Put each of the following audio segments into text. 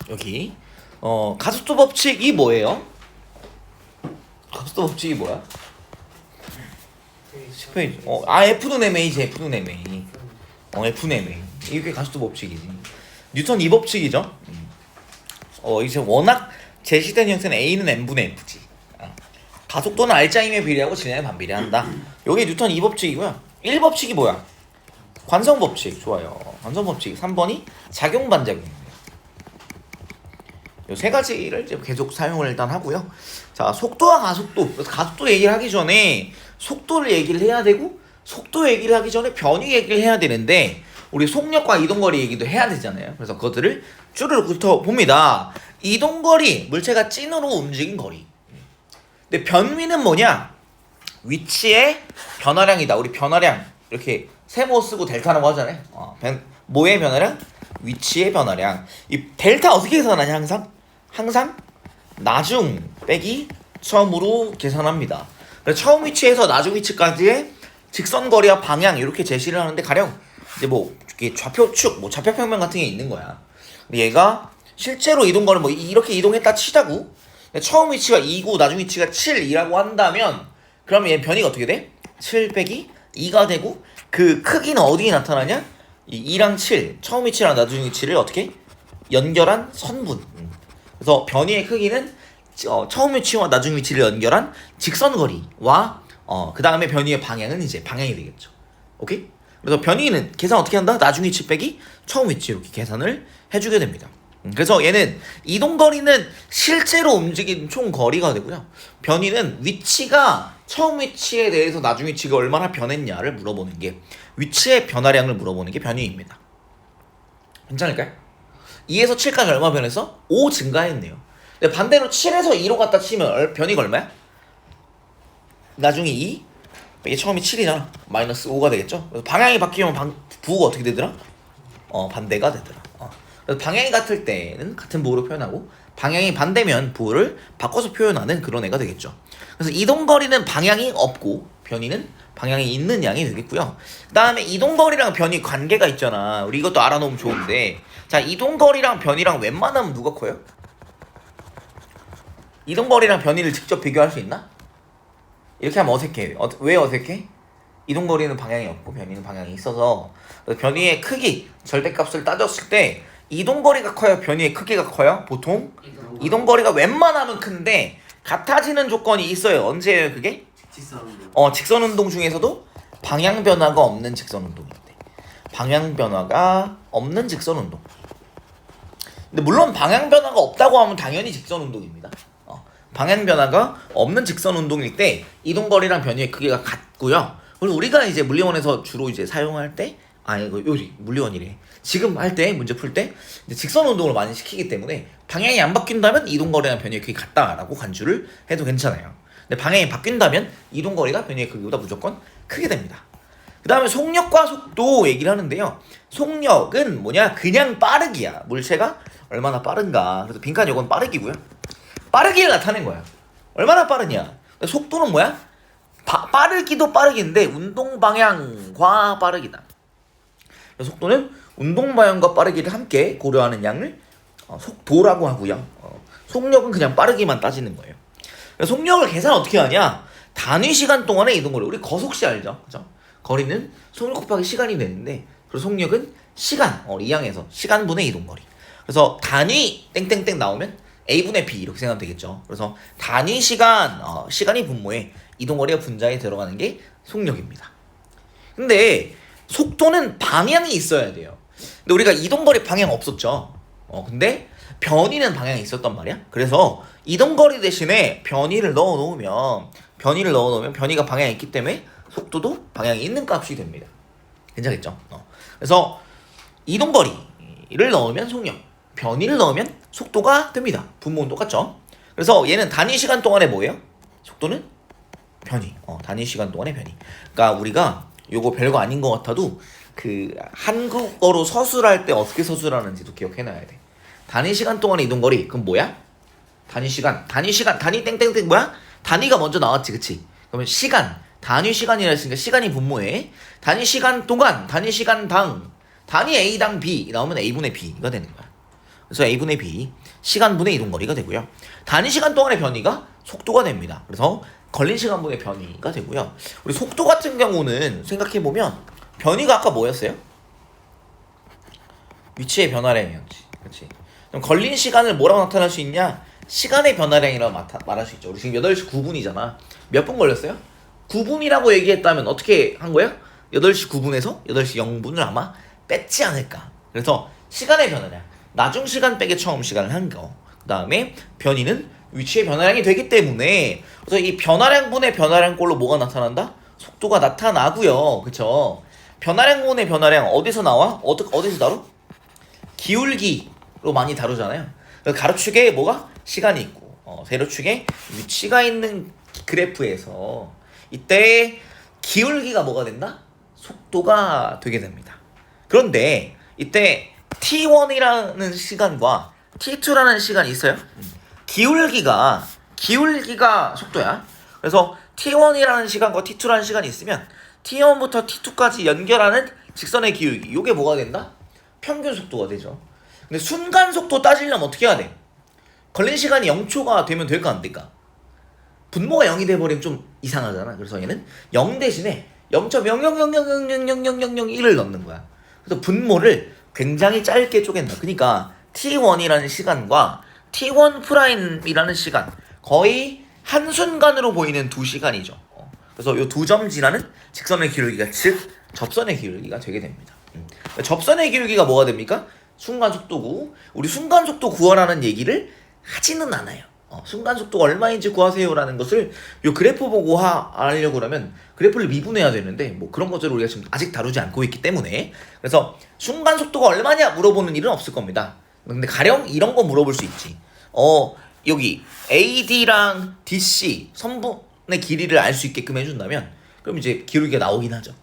여기 가속도 법칙이 뭐예요? 가속도 법칙이 뭐야? 10페이지. F는 MA지, F는 MA. F는 MA. 이게 가속도 법칙이지. 뉴턴 2법칙이죠. 이제 워낙 제시된 형태는 A는 N분의 F지. 가속도는 R자임에 비례하고 질량에 반비례한다. 요게 뉴턴 2법칙이고요. 1법칙이 뭐야? 관성법칙. 좋아요. 관성법칙. 3번이 작용반작용입니다. 요 세 가지를 이제 계속 사용을 일단 하고요. 자, 속도와 가속도. 그래서 가속도 얘기를 하기 전에 속도를 얘기를 해야 되고, 속도 얘기를 하기 전에 변위 얘기를 해야 되는데, 우리 속력과 이동거리 얘기도 해야 되잖아요. 그래서 그것들을 쭈르륵 훑어봅니다. 이동거리, 물체가 찐으로 움직인 거리. 근데 변위는 뭐냐? 위치의 변화량이다. 우리 변화량 이렇게 세모 쓰고 델타라고 하잖아요. 뭐의 변화량? 위치의 변화량. 이 델타 어떻게 계산하냐? 항상 나중 빼기 처음으로 계산합니다. 그래서 처음 위치에서 나중 위치까지의 직선 거리와 방향 이렇게 제시를 하는데, 가령 이제 뭐 이렇게 좌표축, 뭐 좌표평면 같은 게 있는 거야. 근데 얘가 실제로 이동거리는 뭐 이렇게 이동했다 치자고. 처음 위치가 2고 나중 위치가 7이라고 한다면, 그러면 얘 변이가 어떻게 돼? 7 빼기 2가 되고, 그 크기는 어디에 나타나냐? 이 2랑 7, 처음 위치랑 나중 위치를 어떻게? 연결한 선분. 그래서 변이의 크기는 처음 위치와 나중 위치를 연결한 직선거리와 그 다음에 변이의 방향은 이제 방향이 되겠죠. 오케이? 그래서 변이는 계산 어떻게 한다? 나중 위치 빼기 처음 위치 이렇게 계산을 해주게 됩니다. 그래서 얘는 이동거리는 실제로 움직인 총 거리가 되고요. 변이는 위치가 처음 위치에 대해서 나중 위치가 얼마나 변했냐를 물어보는 게, 위치의 변화량을 물어보는 게 변이입니다. 괜찮을까요? 2에서 7까지 얼마 변했어? 5 증가했네요. 근데 반대로 7에서 2로 갖다 치면 변이가 얼마야? 나중에 2, 이게 처음이 7이잖아. 마이너스 5가 되겠죠? 그래서 방향이 바뀌면 부호가 어떻게 되더라? 반대가 되더라. 그래서 방향이 같을 때는 같은 부호로 표현하고, 방향이 반대면 부호를 바꿔서 표현하는 그런 애가 되겠죠. 그래서 이동거리는 방향이 없고 변이는 방향이 있는 양이 되겠고요. 그 다음에 이동거리랑 변이 관계가 있잖아. 우리 이것도 알아놓으면 좋은데, 자, 이동거리랑 변이랑 웬만하면 누가 커요? 이동거리랑 변이를 직접 비교할 수 있나? 이렇게 하면 어색해. 왜 어색해? 이동거리는 방향이 없고 변이는 방향이 있어서, 변이의 크기, 절대값을 따졌을 때 이동거리가 커요? 변이의 크기가 커요? 보통 이동거리가 웬만하면 큰데 같아지는 조건이 있어요. 언제예요 그게? 직선운동. 직선운동 중에서도 방향 변화가 없는 직선운동인데, 방향 변화가 없는 직선운동. 근데 물론 방향 변화가 없다고 하면 당연히 직선운동입니다. 방향 변화가 없는 직선운동일 때 이동거리랑 변이의 크기가 같고요. 그리고 우리가 이제 물리원에서 주로 이제 사용할 때, 이거 요리 물리원이래. 지금 할 때 문제 풀 때 직선 운동을 많이 시키기 때문에 방향이 안 바뀐다면 이동거리랑 변이의 크기 같다라고 간주를 해도 괜찮아요. 근데 방향이 바뀐다면 이동거리가 변이의 크기보다 무조건 크게 됩니다. 그 다음에 속력과 속도 얘기를 하는데요. 속력은 뭐냐? 그냥 빠르기야. 물체가 얼마나 빠른가. 그래서 빈칸 요건 빠르기고요. 빠르기를 나타낸 거야. 얼마나 빠르냐. 속도는 뭐야? 빠르기도 빠르기인데 운동 방향과 빠르기다. 속도는 운동 방향과 빠르기를 함께 고려하는 양을 속도라고 하고요. 속력은 그냥 빠르기만 따지는 거예요. 속력을 계산 어떻게 하냐? 단위 시간 동안의 이동거리. 우리 거속시 알죠? 그죠? 거리는 속력 곱하기 시간이 되는데, 그리고 속력은 시간, 이항에서 시간분의 이동거리. 그래서 단위 땡땡땡 나오면 A분의 B 이렇게 생각하면 되겠죠. 그래서 단위 시간, 시간이 분모에 이동거리가 분자에 들어가는 게 속력입니다. 근데 속도는 방향이 있어야 돼요. 근데 우리가 이동거리 방향 없었죠. 근데 변이는 방향이 있었단 말이야. 그래서 이동거리 대신에 변이를 넣어놓으면 변이가 방향이 있기 때문에 속도도 방향이 있는 값이 됩니다. 괜찮겠죠? 그래서 이동거리를 넣으면 속력, 변이를 넣으면 속도가 됩니다. 분모는 똑같죠? 그래서 얘는 단위 시간 동안에 뭐예요? 속도는 변이. 단위 시간 동안의 변이. 그러니까 우리가 요거 별거 아닌 것 같아도 그 한국어로 서술할 때 어떻게 서술하는지도 기억해놔야 돼. 단위 시간 동안의 이동거리. 그럼 뭐야? 단위 시간, 단위 땡땡땡 뭐야? 단위가 먼저 나왔지, 그치? 그러면 시간, 단위 시간이라 했으니까 시간이 분모에 단위 시간 동안, 단위 시간 당, 단위 A당 B 나오면 A분의 B가 되는 거야. 그래서 a분의 b 시간분의 이동거리가 되고요. 단위 시간 동안의 변이가 속도가 됩니다. 그래서 걸린 시간분의 변이가 되고요. 우리 속도 같은 경우는 생각해보면 변이가 아까 뭐였어요? 위치의 변화량이었지. 그렇지. 그럼 걸린 시간을 뭐라고 나타낼 수 있냐? 시간의 변화량이라고 말할 수 있죠. 우리 지금 8시 9분이잖아. 몇 분 걸렸어요? 9분이라고 얘기했다면 어떻게 한 거야? 8시 9분에서 8시 0분을 아마 뺐지 않을까. 그래서 시간의 변화량, 나중 시간 빼기 처음 시간을 한 거. 그 다음에 변이는 위치의 변화량이 되기 때문에, 그래서 이 변화량분의 변화량꼴로 뭐가 나타난다? 속도가 나타나고요. 그쵸? 변화량분의 변화량 어디서 나와? 어디서 다뤄? 기울기로 많이 다루잖아요. 가로축에 뭐가? 시간이 있고, 세로축에 위치가 있는 그래프에서 이때 기울기가 뭐가 된다? 속도가 되게 됩니다. 그런데 이때 t1이라는 시간과 t2라는 시간이 있어요. 기울기가 속도야. 그래서 t1이라는 시간과 t2라는 시간이 있으면 t1부터 t2까지 연결하는 직선의 기울기, 이게 뭐가 된다? 평균 속도가 되죠. 근데 순간 속도 따지려면 어떻게 해야 돼? 걸린 시간이 0초가 되면 될까 안 될까? 분모가 0이 돼버리면 좀 이상하잖아. 그래서 얘는 0 대신에 0.000000001을 넣는 거야. 그래서 분모를 굉장히 짧게 쪼갠다. 그러니까 t1이라는 시간과 t1 프라임이라는 시간, 거의 한순간으로 보이는 두 시간이죠. 그래서 이 두 점 지나는 직선의 기울기가, 즉 접선의 기울기가 되게 됩니다. 접선의 기울기가 뭐가 됩니까? 순간 속도고, 우리 순간 속도 구하라는 얘기를 하지는 않아요. 순간 속도가 얼마인지 구하세요라는 것을 요 그래프 보고 하려고 그러면 그래프를 미분해야 되는데, 뭐 그런 것들을 우리가 지금 아직 다루지 않고 있기 때문에, 그래서 순간 속도가 얼마냐 물어보는 일은 없을 겁니다. 근데 가령 이런 거 물어볼 수 있지. 여기 AD랑 DC 선분의 길이를 알 수 있게끔 해준다면, 그럼 이제 기울기가 나오긴 하죠.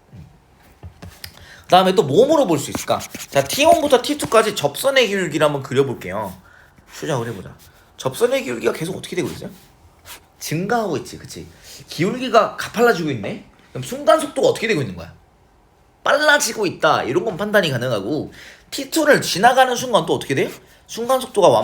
그 다음에 또 뭐 물어볼 수 있을까? 자, T1부터 T2까지 접선의 기울기를 한번 그려볼게요. 추적을 해보자. 접선의 기울기가 계속 어떻게 되고 있어요? 증가하고 있지, 그치? 기울기가 가팔라지고 있네? 그럼 순간 속도가 어떻게 되고 있는 거야? 빨라지고 있다, 이런 건 판단이 가능하고, T2를 지나가는 순간 또 어떻게 돼요? 순간 속도가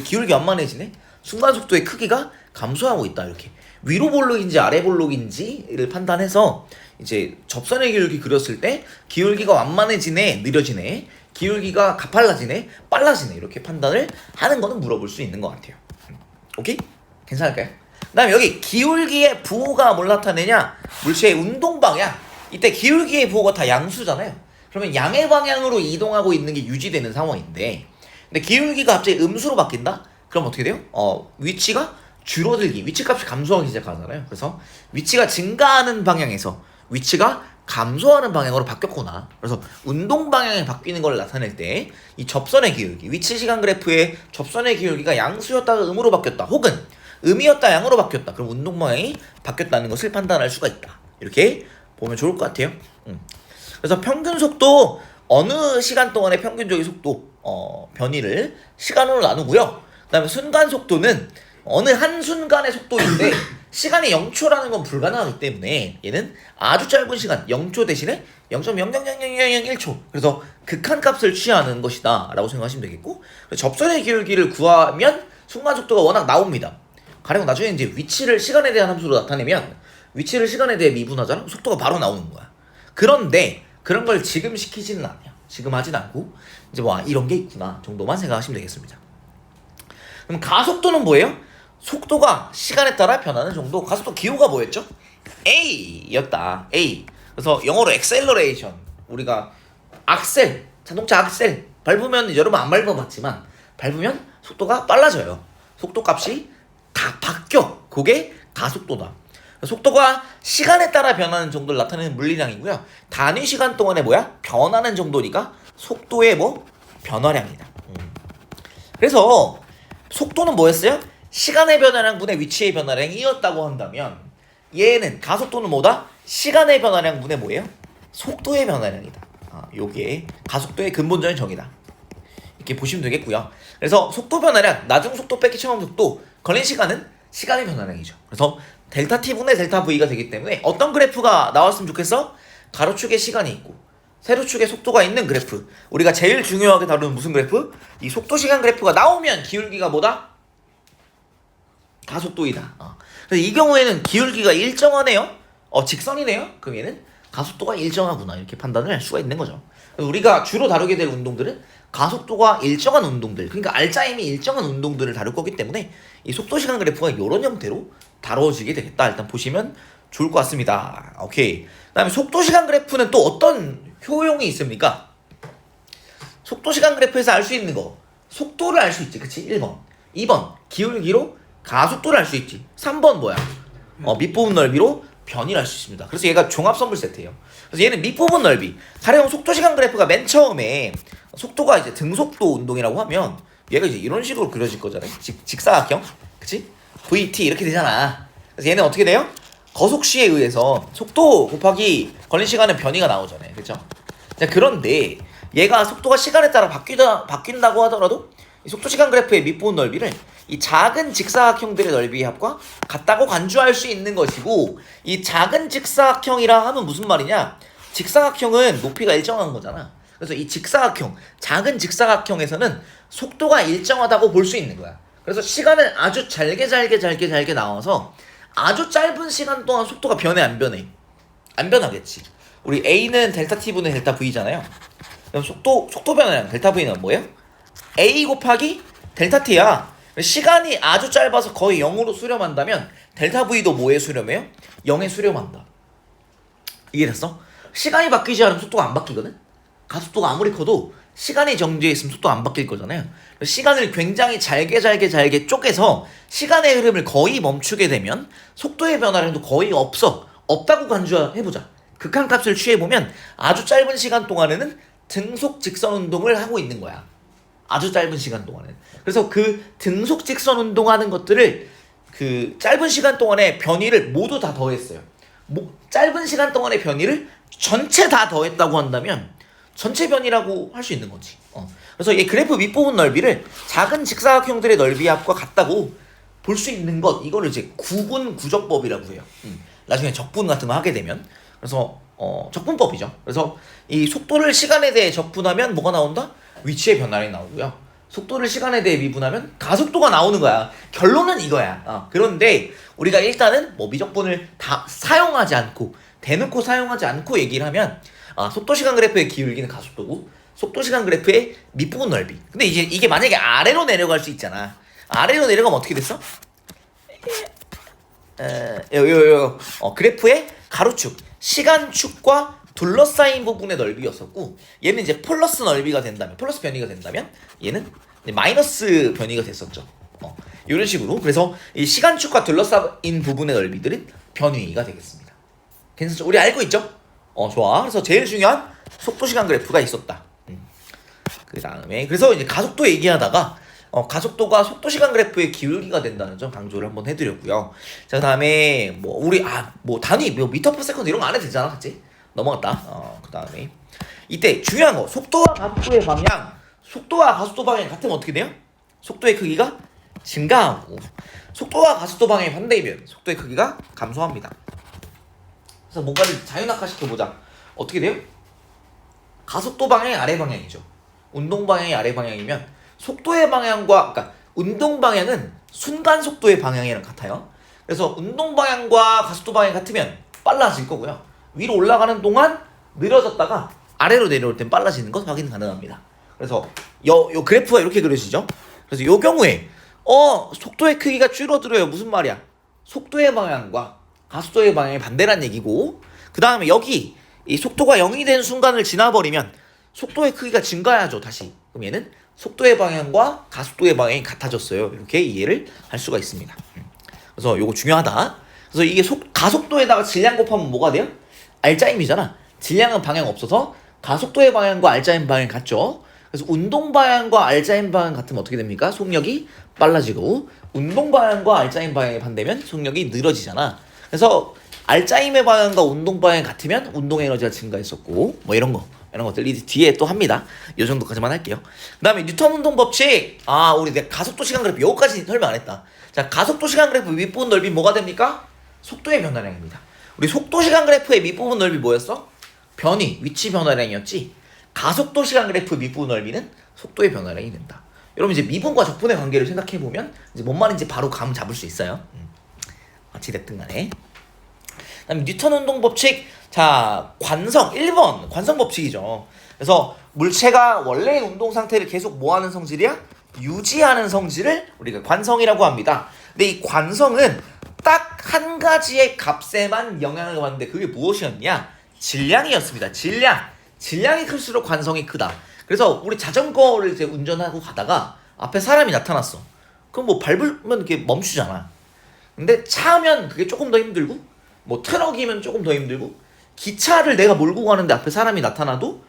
기울기 완만해지네? 순간 속도의 크기가 감소하고 있다, 이렇게. 위로 볼록인지 아래 볼록인지를 판단해서 이제 접선의 기울기 그렸을 때 기울기가 완만해지네, 느려지네, 기울기가 가팔라지네, 빨라지네, 이렇게 판단을 하는 거는 물어볼 수 있는 것 같아요. 오케이? 괜찮을까요? 그 다음에 여기 기울기의 부호가 뭘 나타내냐? 물체의 운동 방향. 이때 기울기의 부호가 다 양수잖아요. 그러면 양의 방향으로 이동하고 있는 게 유지되는 상황인데, 근데 기울기가 갑자기 음수로 바뀐다? 그럼 어떻게 돼요? 위치가 줄어들기, 위치값이 감소하기 시작하잖아요. 그래서 위치가 증가하는 방향에서 위치가 감소하는 방향으로 바뀌었구나. 그래서 운동 방향이 바뀌는 걸 나타낼 때 이 접선의 기울기, 위치 시간 그래프의 접선의 기울기가 양수였다가 음으로 바뀌었다, 혹은 음이었다 양으로 바뀌었다, 그럼 운동 방향이 바뀌었다는 것을 판단할 수가 있다. 이렇게 보면 좋을 것 같아요. 그래서 평균 속도, 어느 시간 동안의 평균적인 속도 변이를 시간으로 나누고요. 그 다음에 순간 속도는 어느 한순간의 속도인데 시간이 0초라는 건 불가능하기 때문에 얘는 아주 짧은 시간, 0초 대신에 0.000001초, 그래서 극한값을 취하는 것이다 라고 생각하시면 되겠고, 접선의 기울기를 구하면 순간 속도가 워낙 나옵니다. 가령 나중에 이제 위치를 시간에 대한 함수로 나타내면 위치를 시간에 대해 미분하잖아? 속도가 바로 나오는 거야. 그런데 그런 걸 지금 시키지는 않아요. 지금 하진 않고 이제 뭐 이런 게 있구나 정도만 생각하시면 되겠습니다. 그럼 가속도는 뭐예요? 속도가 시간에 따라 변하는 정도. 가속도 기호가 뭐였죠? A였다. A. 그래서 영어로 acceleration. 우리가 악셀, 자동차 악셀 밟으면, 여러분 안 밟아봤지만 밟으면 속도가 빨라져요. 속도 값이 다 바뀌어. 그게 가속도다. 속도가 시간에 따라 변하는 정도를 나타내는 물리량이고요. 단위 시간 동안에 변하는 정도니까 속도의 변화량이다. 그래서 속도는 뭐였어요? 시간의 변화량 분의 위치의 변화량이었다고 한다면, 얘는 가속도는 뭐다? 시간의 변화량 분의 뭐예요? 속도의 변화량이다. 요게 가속도의 근본적인 정의다. 이렇게 보시면 되겠고요. 그래서 속도 변화량, 나중 속도 빼기 처음 속도, 걸린 시간은 시간의 변화량이죠. 그래서 델타 t 분의 델타 v가 되기 때문에 어떤 그래프가 나왔으면 좋겠어? 가로축에 시간이 있고 세로축에 속도가 있는 그래프. 우리가 제일 중요하게 다루는 무슨 그래프? 이 속도시간 그래프가 나오면 기울기가 뭐다? 가속도이다. 그래서 이 경우에는 기울기가 일정하네요. 직선이네요. 그럼 얘는 가속도가 일정하구나. 이렇게 판단을 할 수가 있는 거죠. 우리가 주로 다루게 될 운동들은 가속도가 일정한 운동들, 그러니까 알짜임이 일정한 운동들을 다룰 거기 때문에 이 속도시간 그래프가 이런 형태로 다뤄지게 되겠다. 일단 보시면 좋을 것 같습니다. 오케이. 그 다음에 속도시간 그래프는 또 어떤 효용이 있습니까? 속도시간 그래프에서 알 수 있는 거, 속도를 알 수 있지. 그치? 1번 2번 기울기로 가속도를 알 수 있지. 3번 뭐야? 밑부분 넓이로 변이를 할 수 있습니다. 그래서 얘가 종합 선물 세트예요. 그래서 얘는 밑부분 넓이, 가령 속도시간 그래프가 맨 처음에 속도가 이제 등속도 운동이라고 하면 얘가 이제 이런 식으로 그려질 거잖아요. 직사각형, 그치? VT 이렇게 되잖아. 그래서 얘는 어떻게 돼요? 거속시에 의해서 속도 곱하기 걸린 시간은 변이가 나오잖아요. 그쵸? 자, 그런데 얘가 속도가 시간에 따라 바뀐다고 하더라도 이 속도시간 그래프의 밑부분 넓이를 이 작은 직사각형들의 넓이의 합과 같다고 간주할 수 있는 것이고, 이 작은 직사각형이라 하면 무슨 말이냐? 직사각형은 높이가 일정한 거잖아. 그래서 이 직사각형, 작은 직사각형에서는 속도가 일정하다고 볼 수 있는 거야. 그래서 시간은 아주 잘게 나와서 아주 짧은 시간 동안 속도가 변해 안 변해? 안 변하겠지. 우리 A는 델타 T분의 델타 V잖아요. 그럼 속도 변화량 델타 V는 뭐예요? A 곱하기 델타 T야. 시간이 아주 짧아서 거의 0으로 수렴한다면 델타 V도 뭐에 수렴해요? 0에 수렴한다. 이해됐어? 시간이 바뀌지 않으면 속도가 안 바뀌거든? 가속도가 아무리 커도 시간이 정지해 있으면 속도가 안 바뀔 거잖아요. 시간을 굉장히 잘게 쪼개서 시간의 흐름을 거의 멈추게 되면 속도의 변화량도 거의 없다고 간주해보자. 극한값을 취해보면 아주 짧은 시간 동안에는 등속 직선 운동을 하고 있는 거야. 아주 짧은 시간 동안은. 그래서 그 등속 직선 운동하는 것들을 그 짧은 시간 동안의 변이를 모두 다 더했어요. 짧은 시간 동안의 변이를 전체 다 더했다고 한다면 전체 변이라고 할 수 있는 거지. 그래서 이 그래프 밑부분 넓이를 작은 직사각형들의 넓이 합과 같다고 볼 수 있는 것, 이거를 이제 구분 구적법이라고 해요. 나중에 적분 같은 거 하게 되면. 그래서 적분법이죠. 그래서 이 속도를 시간에 대해 적분하면 뭐가 나온다? 위치의 변화량이 나오고요. 속도를 시간에 대해 미분하면 가속도가 나오는 거야. 결론은 이거야. 그런데 우리가 일단은 뭐 미적분을 다 사용하지 않고, 대놓고 사용하지 않고 얘기를 하면 속도시간 그래프의 기울기는 가속도고, 속도시간 그래프의 밑부분 넓이. 근데 이제 이게 만약에 아래로 내려갈 수 있잖아. 아래로 내려가면 어떻게 됐어? 그래프의 가로축, 시간축과 둘러싸인 부분의 넓이였었고, 얘는 이제 플러스 넓이가 된다면, 플러스 변이가 된다면 얘는 마이너스 변이가 됐었죠. 이런 식으로. 그래서 이 시간축과 둘러싸인 부분의 넓이들은 변위가 되겠습니다. 괜찮죠? 우리 알고 있죠? 좋아. 그래서 제일 중요한 속도시간 그래프가 있었다. 그 다음에 그래서 이제 가속도 얘기하다가 가속도가 속도시간 그래프의 기울기가 된다는 점 강조를 한번 해드렸고요. 자, 그 다음에 뭐 우리 뭐 단위 뭐 미터 퍼 세컨드 이런 거 안 해도 되잖아, 그치? 넘어갔다. 그 다음에 이때 중요한 거, 속도와 가속도의 방향, 속도와 가속도 방향이 같으면 어떻게 돼요? 속도의 크기가 증가하고, 속도와 가속도 방향이 반대이면 속도의 크기가 감소합니다. 그래서 뭔가를 자유낙하시켜보자. 어떻게 돼요? 가속도 방향이 아래 방향이죠. 운동 방향이 아래 방향이면 속도의 방향과, 그러니까 운동 방향은 순간 속도의 방향이랑 같아요. 그래서 운동 방향과 가속도 방향이 같으면 빨라질 거고요. 위로 올라가는 동안 느려졌다가 아래로 내려올 땐 빨라지는 것 확인 가능합니다. 그래서 요 그래프가 이렇게 그려지죠. 그래서 요 경우에 속도의 크기가 줄어들어요. 무슨 말이야? 속도의 방향과 가속도의 방향이 반대란 얘기고, 그 다음에 여기 이 속도가 0이 된 순간을 지나버리면 속도의 크기가 증가해야죠. 다시. 그럼 얘는 속도의 방향과 가속도의 방향이 같아졌어요. 이렇게 이해를 할 수가 있습니다. 그래서 요거 중요하다. 그래서 이게 가속도에다가 질량 곱하면 뭐가 돼요? 알짜임이잖아. 질량은 방향 없어서 가속도의 방향과 알짜임 방향이 같죠. 그래서 운동 방향과 알짜임 방향 같으면 어떻게 됩니까? 속력이 빨라지고, 운동 방향과 알짜임 방향이 반대면 속력이 늘어지잖아. 그래서 알짜임의 방향과 운동 방향이 같으면 운동 에너지가 증가했었고, 뭐 이런 것들 뒤에 또 합니다. 이 정도까지만 할게요. 그 다음에 뉴턴 운동 법칙. 우리 내가 가속도 시간 그래프 여기까지 설명 안 했다. 자, 가속도 시간 그래프 밑부분 넓이 뭐가 됩니까? 속도의 변화량입니다. 우리 속도 시간 그래프의 밑부분 넓이 뭐였어? 변이, 위치 변화량이었지 가속도 시간 그래프 미분 넓이는 속도의 변화량이 된다. 여러분 이제 미분과 적분의 관계를 생각해보면 이제 뭔 말인지 바로 감 잡을 수 있어요. 어찌됐든 간에. 그다음에 뉴턴 운동 법칙. 자, 관성 1번 관성 법칙이죠. 그래서 물체가 원래의 운동 상태를 계속 뭐 하는 성질이야? 유지하는 성질을 우리가 관성이라고 합니다. 근데 이 관성은 딱 한 가지의 값에만 영향을 받는데 그게 무엇이었냐? 질량이었습니다. 질량이 클수록 관성이 크다. 그래서 우리 자전거를 이제 운전하고 가다가 앞에 사람이 나타났어. 그럼 뭐 밟으면 이렇게 멈추잖아. 근데 차면 그게 조금 더 힘들고, 뭐 트럭이면 조금 더 힘들고, 기차를 내가 몰고 가는데 앞에 사람이 나타나도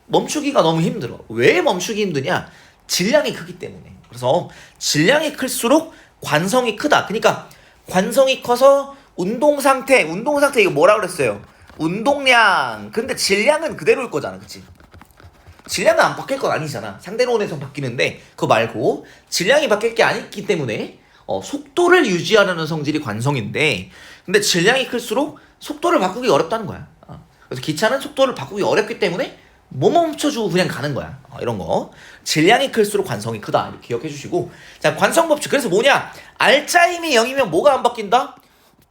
멈추기가 너무 힘들어. 왜 멈추기 힘드냐? 질량이 크기 때문에. 그래서 질량이 클수록 관성이 크다. 그러니까 관성이 커서 운동 상태 이거 뭐라 그랬어요? 운동량. 근데 질량은 그대로일 거잖아, 그치? 질량은 안 바뀔 건 아니잖아. 상대론에서 바뀌는데 그거 말고 질량이 바뀔 게 아니기 때문에 속도를 유지하려는 성질이 관성인데, 근데 질량이 클수록 속도를 바꾸기 어렵다는 거야. 그래서 기차는 속도를 바꾸기 어렵기 때문에 뭐 멈춰주고 그냥 가는 거야. 이런 거. 질량이 클수록 관성이 크다. 이렇게 기억해 주시고. 자, 관성 법칙. 그래서 뭐냐? 알짜임이 0이면 뭐가 안 바뀐다?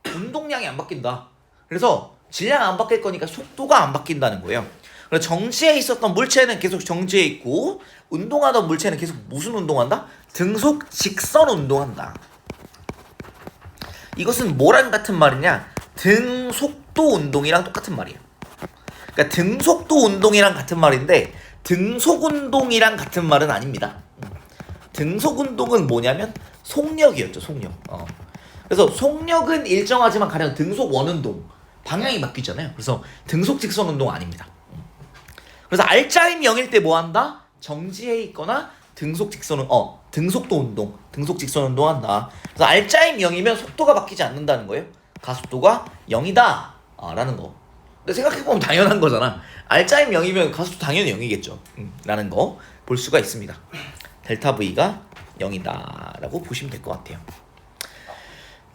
운동량이 안 바뀐다. 그래서 질량 안 바뀔 거니까 속도가 안 바뀐다는 거예요. 그래서 정지해 있었던 물체는 계속 정지해 있고, 운동하던 물체는 계속 무슨 운동한다? 등속 직선 운동한다. 이것은 뭐랑 같은 말이냐? 등속도 운동이랑 똑같은 말이에요. 그러니까 등속도 운동이랑 같은 말인데 등속 운동이랑 같은 말은 아닙니다. 등속 운동은 뭐냐면 속력이었죠, 속력. 그래서 속력은 일정하지만 가령 등속 원운동 방향이 바뀌잖아요. 그래서 등속 직선 운동 아닙니다. 그래서 알짜임 0일 때 뭐 한다? 정지해 있거나 등속 직선 운동 한다. 그래서 알짜임 0이면 속도가 바뀌지 않는다는 거예요. 가속도가 0이다 라는 거. 근데 생각해보면 당연한 거잖아. 알짜임 0이면 가속도 당연히 0이겠죠. 라는 거 볼 수가 있습니다. 델타 V가 0이다 라고 보시면 될 것 같아요.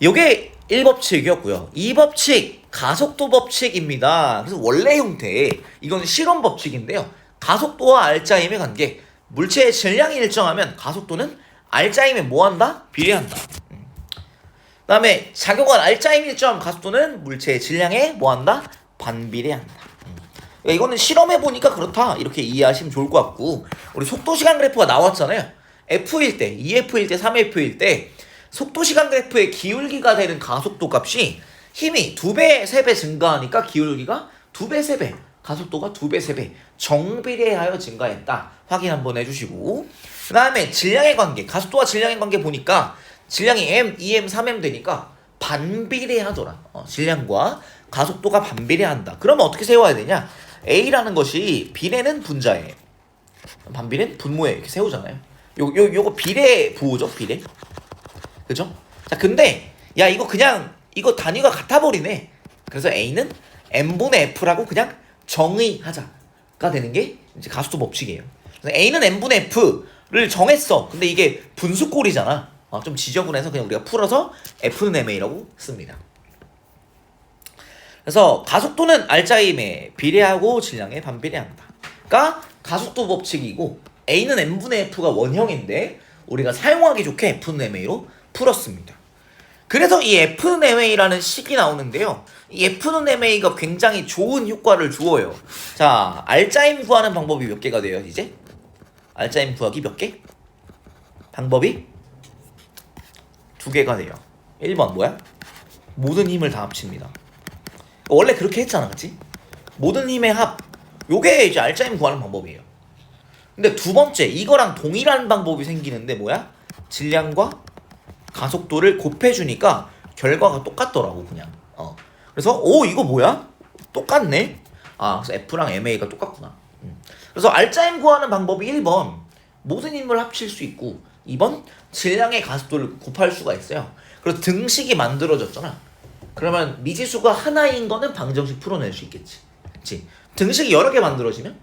요게 1법칙이었고요. 2법칙 가속도 법칙입니다. 그래서 원래 형태, 이건 실험 법칙인데요. 가속도와 알짜임의 관계. 물체의 질량이 일정하면 가속도는 알짜임에 뭐한다? 비례한다. 그 다음에 작용한 알짜임이 일정하면 가속도는 물체의 질량에 뭐한다? 반비례한다. 그러니까 이거는 실험해보니까 그렇다. 이렇게 이해하시면 좋을 것 같고, 우리 속도시간 그래프가 나왔잖아요. F일 때, 2F일 때, 3F일 때 속도시간 그래프의 기울기가 되는 가속도 값이 힘이 2배, 3배 증가하니까 기울기가 2배, 3배, 가속도가 2배, 3배 정비례하여 증가했다. 확인 한번 해주시고, 그 다음에 질량의 관계, 가속도와 질량의 관계 보니까 질량이 M, 2M, 3M 되니까 반비례하더라. 질량과 가속도가 반비례한다. 그러면 어떻게 세워야 되냐? A라는 것이 비례는 분자에, 반비례는 분모에 이렇게 세우잖아요. 요거 비례 부호죠, 비례. 그죠? 자, 근데 야 이거 그냥 이거 단위가 같아 버리네. 그래서 A는 N분의 F라고 그냥 정의하자가 되는 게 이제 가속도 법칙이에요. 그래서 A는 N분의 F를 정했어. 근데 이게 분수꼴이잖아. 좀 지저분해서 그냥 우리가 풀어서 F는 MA라고 씁니다. 그래서 가속도는 알짜임에 비례하고 질량에 반비례한다. 그러니까 가속도 법칙이고 A는 N분의 F가 원형인데 우리가 사용하기 좋게 F는 MA로 풀었습니다. 그래서 이 F는 MA라는 식이 나오는데요. 이 F는 MA가 굉장히 좋은 효과를 주어요. 자, 알짜임 구하는 방법이 몇 개가 돼요, 이제? 알짜임 구하기 몇 개? 방법이 2개가 돼요. 1번 뭐야? 모든 힘을 다 합칩니다. 원래 그렇게 했잖아, 그치? 모든 힘의 합. 요게 이제 알짜임 구하는 방법이에요. 근데 두 번째, 이거랑 동일한 방법이 생기는데 뭐야? 질량과 가속도를 곱해주니까 결과가 똑같더라고, 그냥. 그래서 이거 뭐야? 똑같네? 그래서 F랑 MA가 똑같구나. 그래서 알짜임 구하는 방법이 1번 모든 힘을 합칠 수 있고, 2번 질량의 가속도를 곱할 수가 있어요. 그래서 등식이 만들어졌잖아. 그러면 미지수가 하나인 거는 방정식 풀어낼 수 있겠지. 그치? 등식이 여러 개 만들어지면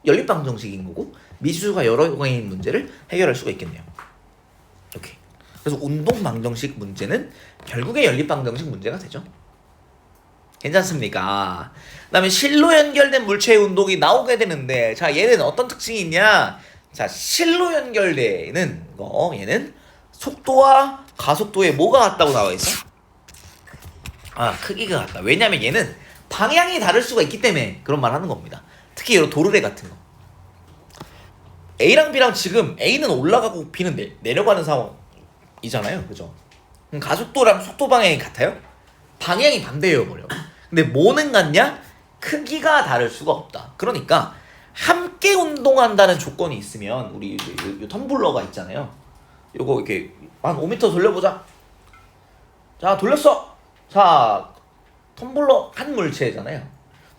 연립방정식인 거고, 미지수가 여러 개인 문제를 해결할 수가 있겠네요. 이렇게. 그래서 운동방정식 문제는 결국에 연립방정식 문제가 되죠. 괜찮습니까? 그다음에 실로 연결된 물체의 운동이 나오게 되는데, 자, 얘는 어떤 특징이 있냐? 자, 실로 연결되는 거, 얘는 속도와 가속도에 뭐가 같다고 나와 있어? 아, 크기가 같다. 왜냐면 얘는 방향이 다를 수가 있기 때문에 그런 말 하는 겁니다. 특히 이런 도르래 같은 거. A랑 B랑 지금 A는 올라가고 B는 내려가는 상황이잖아요. 그죠? 그럼 가속도랑 속도 방향이 같아요? 방향이 반대예요, 버려. 근데 뭐는 같냐? 크기가 다를 수가 없다. 그러니까 함께 운동한다는 조건이 있으면 우리 요 텀블러가 있잖아요. 요거 이렇게 한 5m 돌려보자. 자, 돌렸어. 자, 텀블러 한 물체잖아요.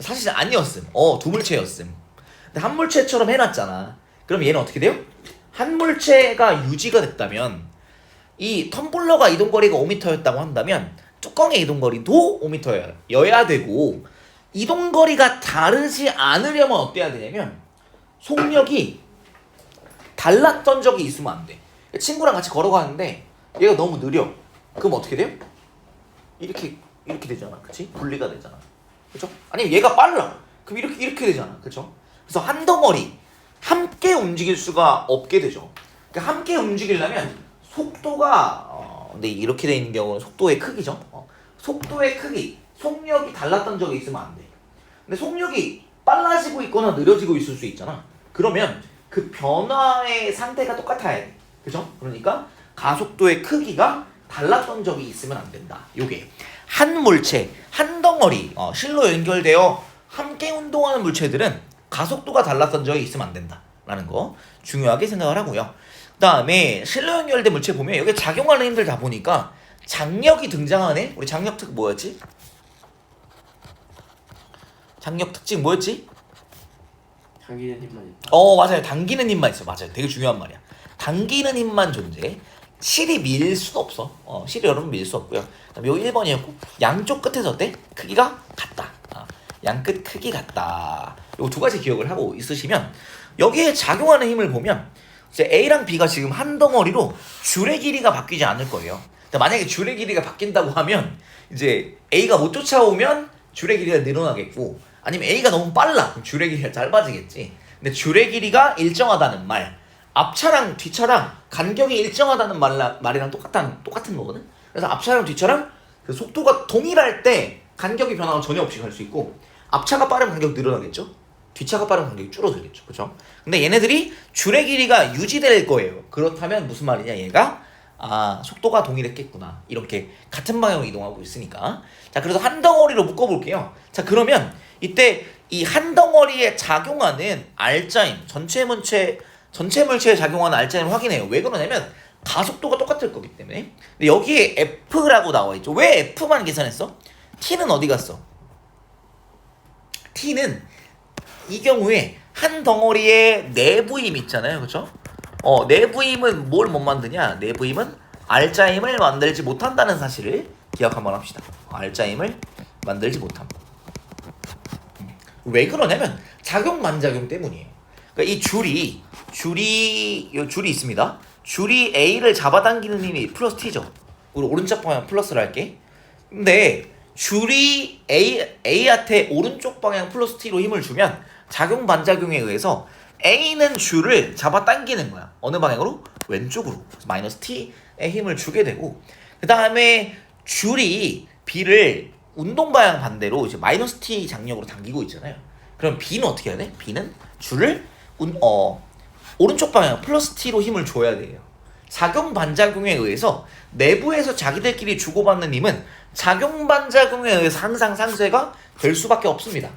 사실 아니었음. 두 물체였음. 근데 한 물체처럼 해놨잖아. 그럼 얘는 어떻게 돼요? 한 물체가 유지가 됐다면 이 텀블러가 이동거리가 5m였다고 한다면 뚜껑의 이동거리도 5m여야 되고, 이동거리가 다르지 않으려면 어때야 되냐면 속력이 달랐던 적이 있으면 안 돼. 친구랑 같이 걸어가는데 얘가 너무 느려. 그럼 어떻게 돼요? 이렇게 되잖아. 그치? 분리가 되잖아. 그쵸? 아니면 얘가 빨라. 그럼 이렇게 되잖아. 그쵸? 그래서 한 덩어리 함께 움직일 수가 없게 되죠. 그러니까 함께 움직이려면 속도가 근데 이렇게 돼 있는 경우는 속도의 크기죠. 속도의 크기, 속력이 달랐던 적이 있으면 안 돼. 근데 속력이 빨라지고 있거나 느려지고 있을 수 있잖아. 그러면 그 변화의 상태가 똑같아야 돼. 그죠? 그러니까 가속도의 크기가 달랐던 적이 있으면 안 된다. 요게 한 물체, 한 덩어리, 실로 연결되어 함께 운동하는 물체들은 가속도가 달랐던 적이 있으면 안 된다. 라는 거 중요하게 생각을 하고요. 그 다음에 실로 연결된 물체 보면 여기 작용하는 힘들 다 보니까 장력이 등장하네. 우리 장력 특 뭐였지? 장력 특징 뭐였지? 당기는 힘만 있다. 맞아요. 당기는 힘만 있어. 맞아요. 되게 중요한 말이야. 당기는 힘만 존재해. 실이 밀 수도 없어. 실이 여러분 밀 수 없고요. 그다음에 요 1번이었고 양쪽 끝에서 어때? 크기가 같다. 양끝 크기 같다. 요 두 가지 기억을 하고 있으시면 여기에 작용하는 힘을 보면 이제 A랑 B가 지금 한 덩어리로 줄의 길이가 바뀌지 않을 거예요. 만약에 줄의 길이가 바뀐다고 하면 이제 A가 못 쫓아오면 줄의 길이가 늘어나겠고, 아니면 A가 너무 빨라 그럼 줄의 길이가 짧아지겠지. 근데 줄의 길이가 일정하다는 말, 앞차랑 뒤차랑 간격이 일정하다는 말이랑 똑같은 거거든. 그래서 앞차랑 뒤차랑 그 속도가 동일할 때 간격이 변화가 전혀 없이 갈 수 있고, 앞차가 빠르면 간격이 늘어나겠죠. 뒤차가 빠르면 간격이 줄어들겠죠. 그렇죠? 근데 얘네들이 줄의 길이가 유지될 거예요. 그렇다면 무슨 말이냐, 얘가 속도가 동일했겠구나. 이렇게 같은 방향으로 이동하고 있으니까. 자, 그래서 한 덩어리로 묶어볼게요. 자, 그러면 이때 이 한 덩어리에 작용하는 알짜임, 전체 물체에 작용하는 알짜임을 확인해요. 왜 그러냐면 가속도가 똑같을 거기 때문에. 근데 여기에 F라고 나와 있죠. 왜 F만 계산했어? T는 어디 갔어? T는 이 경우에 한 덩어리에 내부 힘 있잖아요. 그렇죠? 내부 힘은 뭘 못 만드냐? 내부 힘은 알짜임을 만들지 못한다는 사실을 기억 한번 합시다. 알짜임을 만들지 못함. 왜 그러냐면 작용 반작용 때문이에요. 그러니까 이 줄이 있습니다. 줄이 A를 잡아당기는 힘이 플러스 T죠. 우리 오른쪽 방향 플러스를 할게. 근데 줄이 A한테 오른쪽 방향 플러스 T로 힘을 주면 작용 반작용에 의해서 A는 줄을 잡아당기는 거야. 어느 방향으로? 왼쪽으로. 마이너스 T의 힘을 주게 되고, 그 다음에 줄이 B를 운동 방향 반대로 이제 마이너스 T 장력으로 당기고 있잖아요. 그럼 B는 어떻게 해야 돼? B는 줄을 오른쪽 방향 플러스 T로 힘을 줘야 돼요. 작용 반작용에 의해서 내부에서 자기들끼리 주고받는 힘은 작용 반작용에 의해서 항상 상쇄가 될 수밖에 없습니다.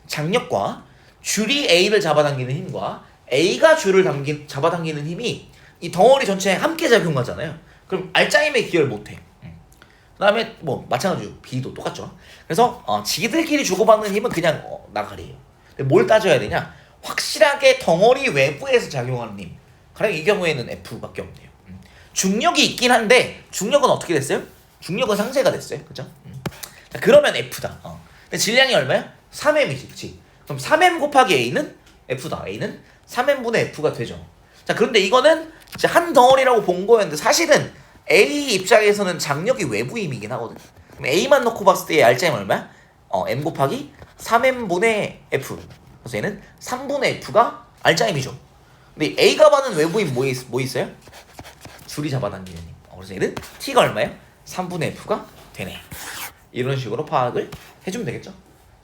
장력과 줄이 A를 잡아당기는 힘과 A가 줄을 잡아당기는 힘이 이 덩어리 전체에 함께 작용하잖아요. 그럼 알짜임에 기여를 못해. 그 다음에 뭐 마찬가지로 B도 똑같죠. 그래서 지들끼리 주고받는 힘은 그냥 나가리예요. 뭘 따져야 되냐? 확실하게 덩어리 외부에서 작용하는 힘. 가령 이 경우에는 F밖에 없네요. 중력이 있긴 한데 중력은 어떻게 됐어요? 중력은 상쇄가 됐어요. 그죠? 자, 그러면 F다. 근데 질량이 얼마야? 3m이지. 그치? 그럼 3m 곱하기 A는 F다. A는 3m분의 F가 되죠. 자, 그런데 이거는 이제 한 덩어리라고 본 거였는데 사실은 A 입장에서는 장력이 외부 힘이긴 하거든. 그럼 A만 놓고 봤을 때 알짜임 얼마야? m 곱하기 3m분의 f. 그래서 얘는 3분의 f가 R'이죠. 근데 A 값은 외부인 뭐 있어요? 줄이 잡아당기는 힘. 그래서 얘는 t가 얼마예요? 3분의 f가 되네. 이런 식으로 파악을 해주면 되겠죠.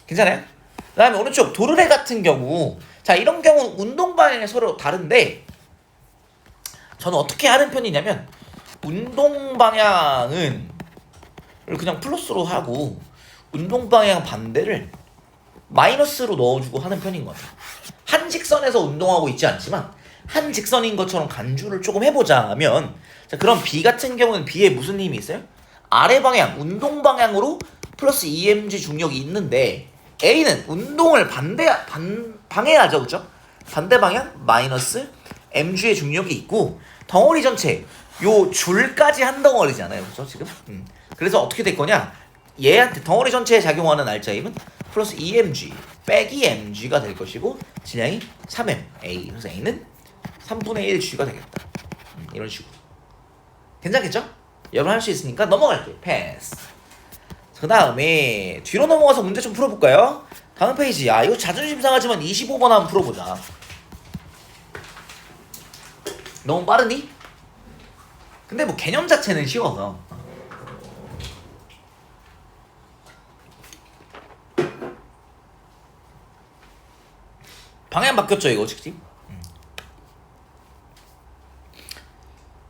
괜찮아요? 그 다음에 오른쪽 도르래 같은 경우, 자 이런 경우는 운동 방향이 서로 다른데 저는 어떻게 하는 편이냐면 운동 방향은 그냥 플러스로 하고 운동 방향 반대를 마이너스로 넣어주고 하는 편인 것 같아요. 한 직선에서 운동하고 있지 않지만 한 직선인 것처럼 간주를 조금 해보자면, 자 그럼 B 같은 경우는 B에 무슨 힘이 있어요? 아래 방향, 운동 방향으로 플러스 EMG 중력이 있는데 A는 운동을 방해하죠, 그죠? 반대 방향 마이너스 mg의 중력이 있고 덩어리 전체 요 줄까지 한 덩어리잖아요, 그죠 지금? 그래서 어떻게 될 거냐? 얘한테 덩어리 전체에 작용하는 알짜힘은 플러스 EMG 빼기 mg가 될 것이고 질량이 3m A. 그래서 A는 3분의 1 g가 되겠다. 이런 식으로. 괜찮겠죠? 여러분 할 수 있으니까 넘어갈게요. 패스. 그 다음에 뒤로 넘어가서 문제 좀 풀어볼까요? 다음 페이지. 이거 자존심 상하지만 25번 한번 풀어보자. 너무 빠르니? 근데 뭐 개념 자체는 쉬워서. 방향 바뀌었죠 이거 직접?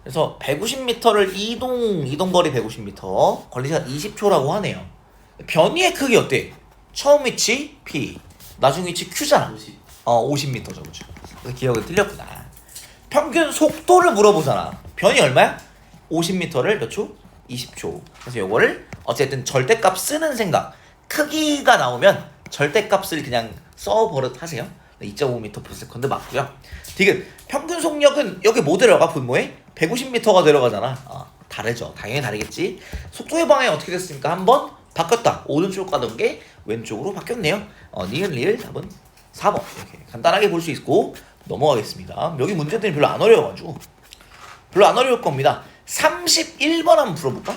그래서 150m를 이동거리 150m, 걸리시간 20초라고 하네요. 변이의 크기 어때? 처음 위치 P, 나중 위치 Q잖아. 50m죠, 그죠? 그래서 기억이 틀렸구나. 평균 속도를 물어보잖아. 변이 얼마야? 50m를 몇 초? 20초. 그래서 요거를 어쨌든 절대값 쓰는 생각. 크기가 나오면 절대값을 그냥 써버릇 하세요. 2.5m/s 맞고요. 디귿 평균 속력은 여기 뭐 들어가? 분모에 150m가 들어가잖아. 다르죠. 당연히 다르겠지. 속도의 방향이 어떻게 됐습니까? 한번 바뀌었다. 오른쪽으로 가던 게 왼쪽으로 바뀌었네요. 니은 리을 답은 4번. 이렇게 간단하게 볼 수 있고 넘어가겠습니다. 여기 문제들이 별로 안 어려워가지고 별로 안 어려울 겁니다. 31번 한번 풀어볼까?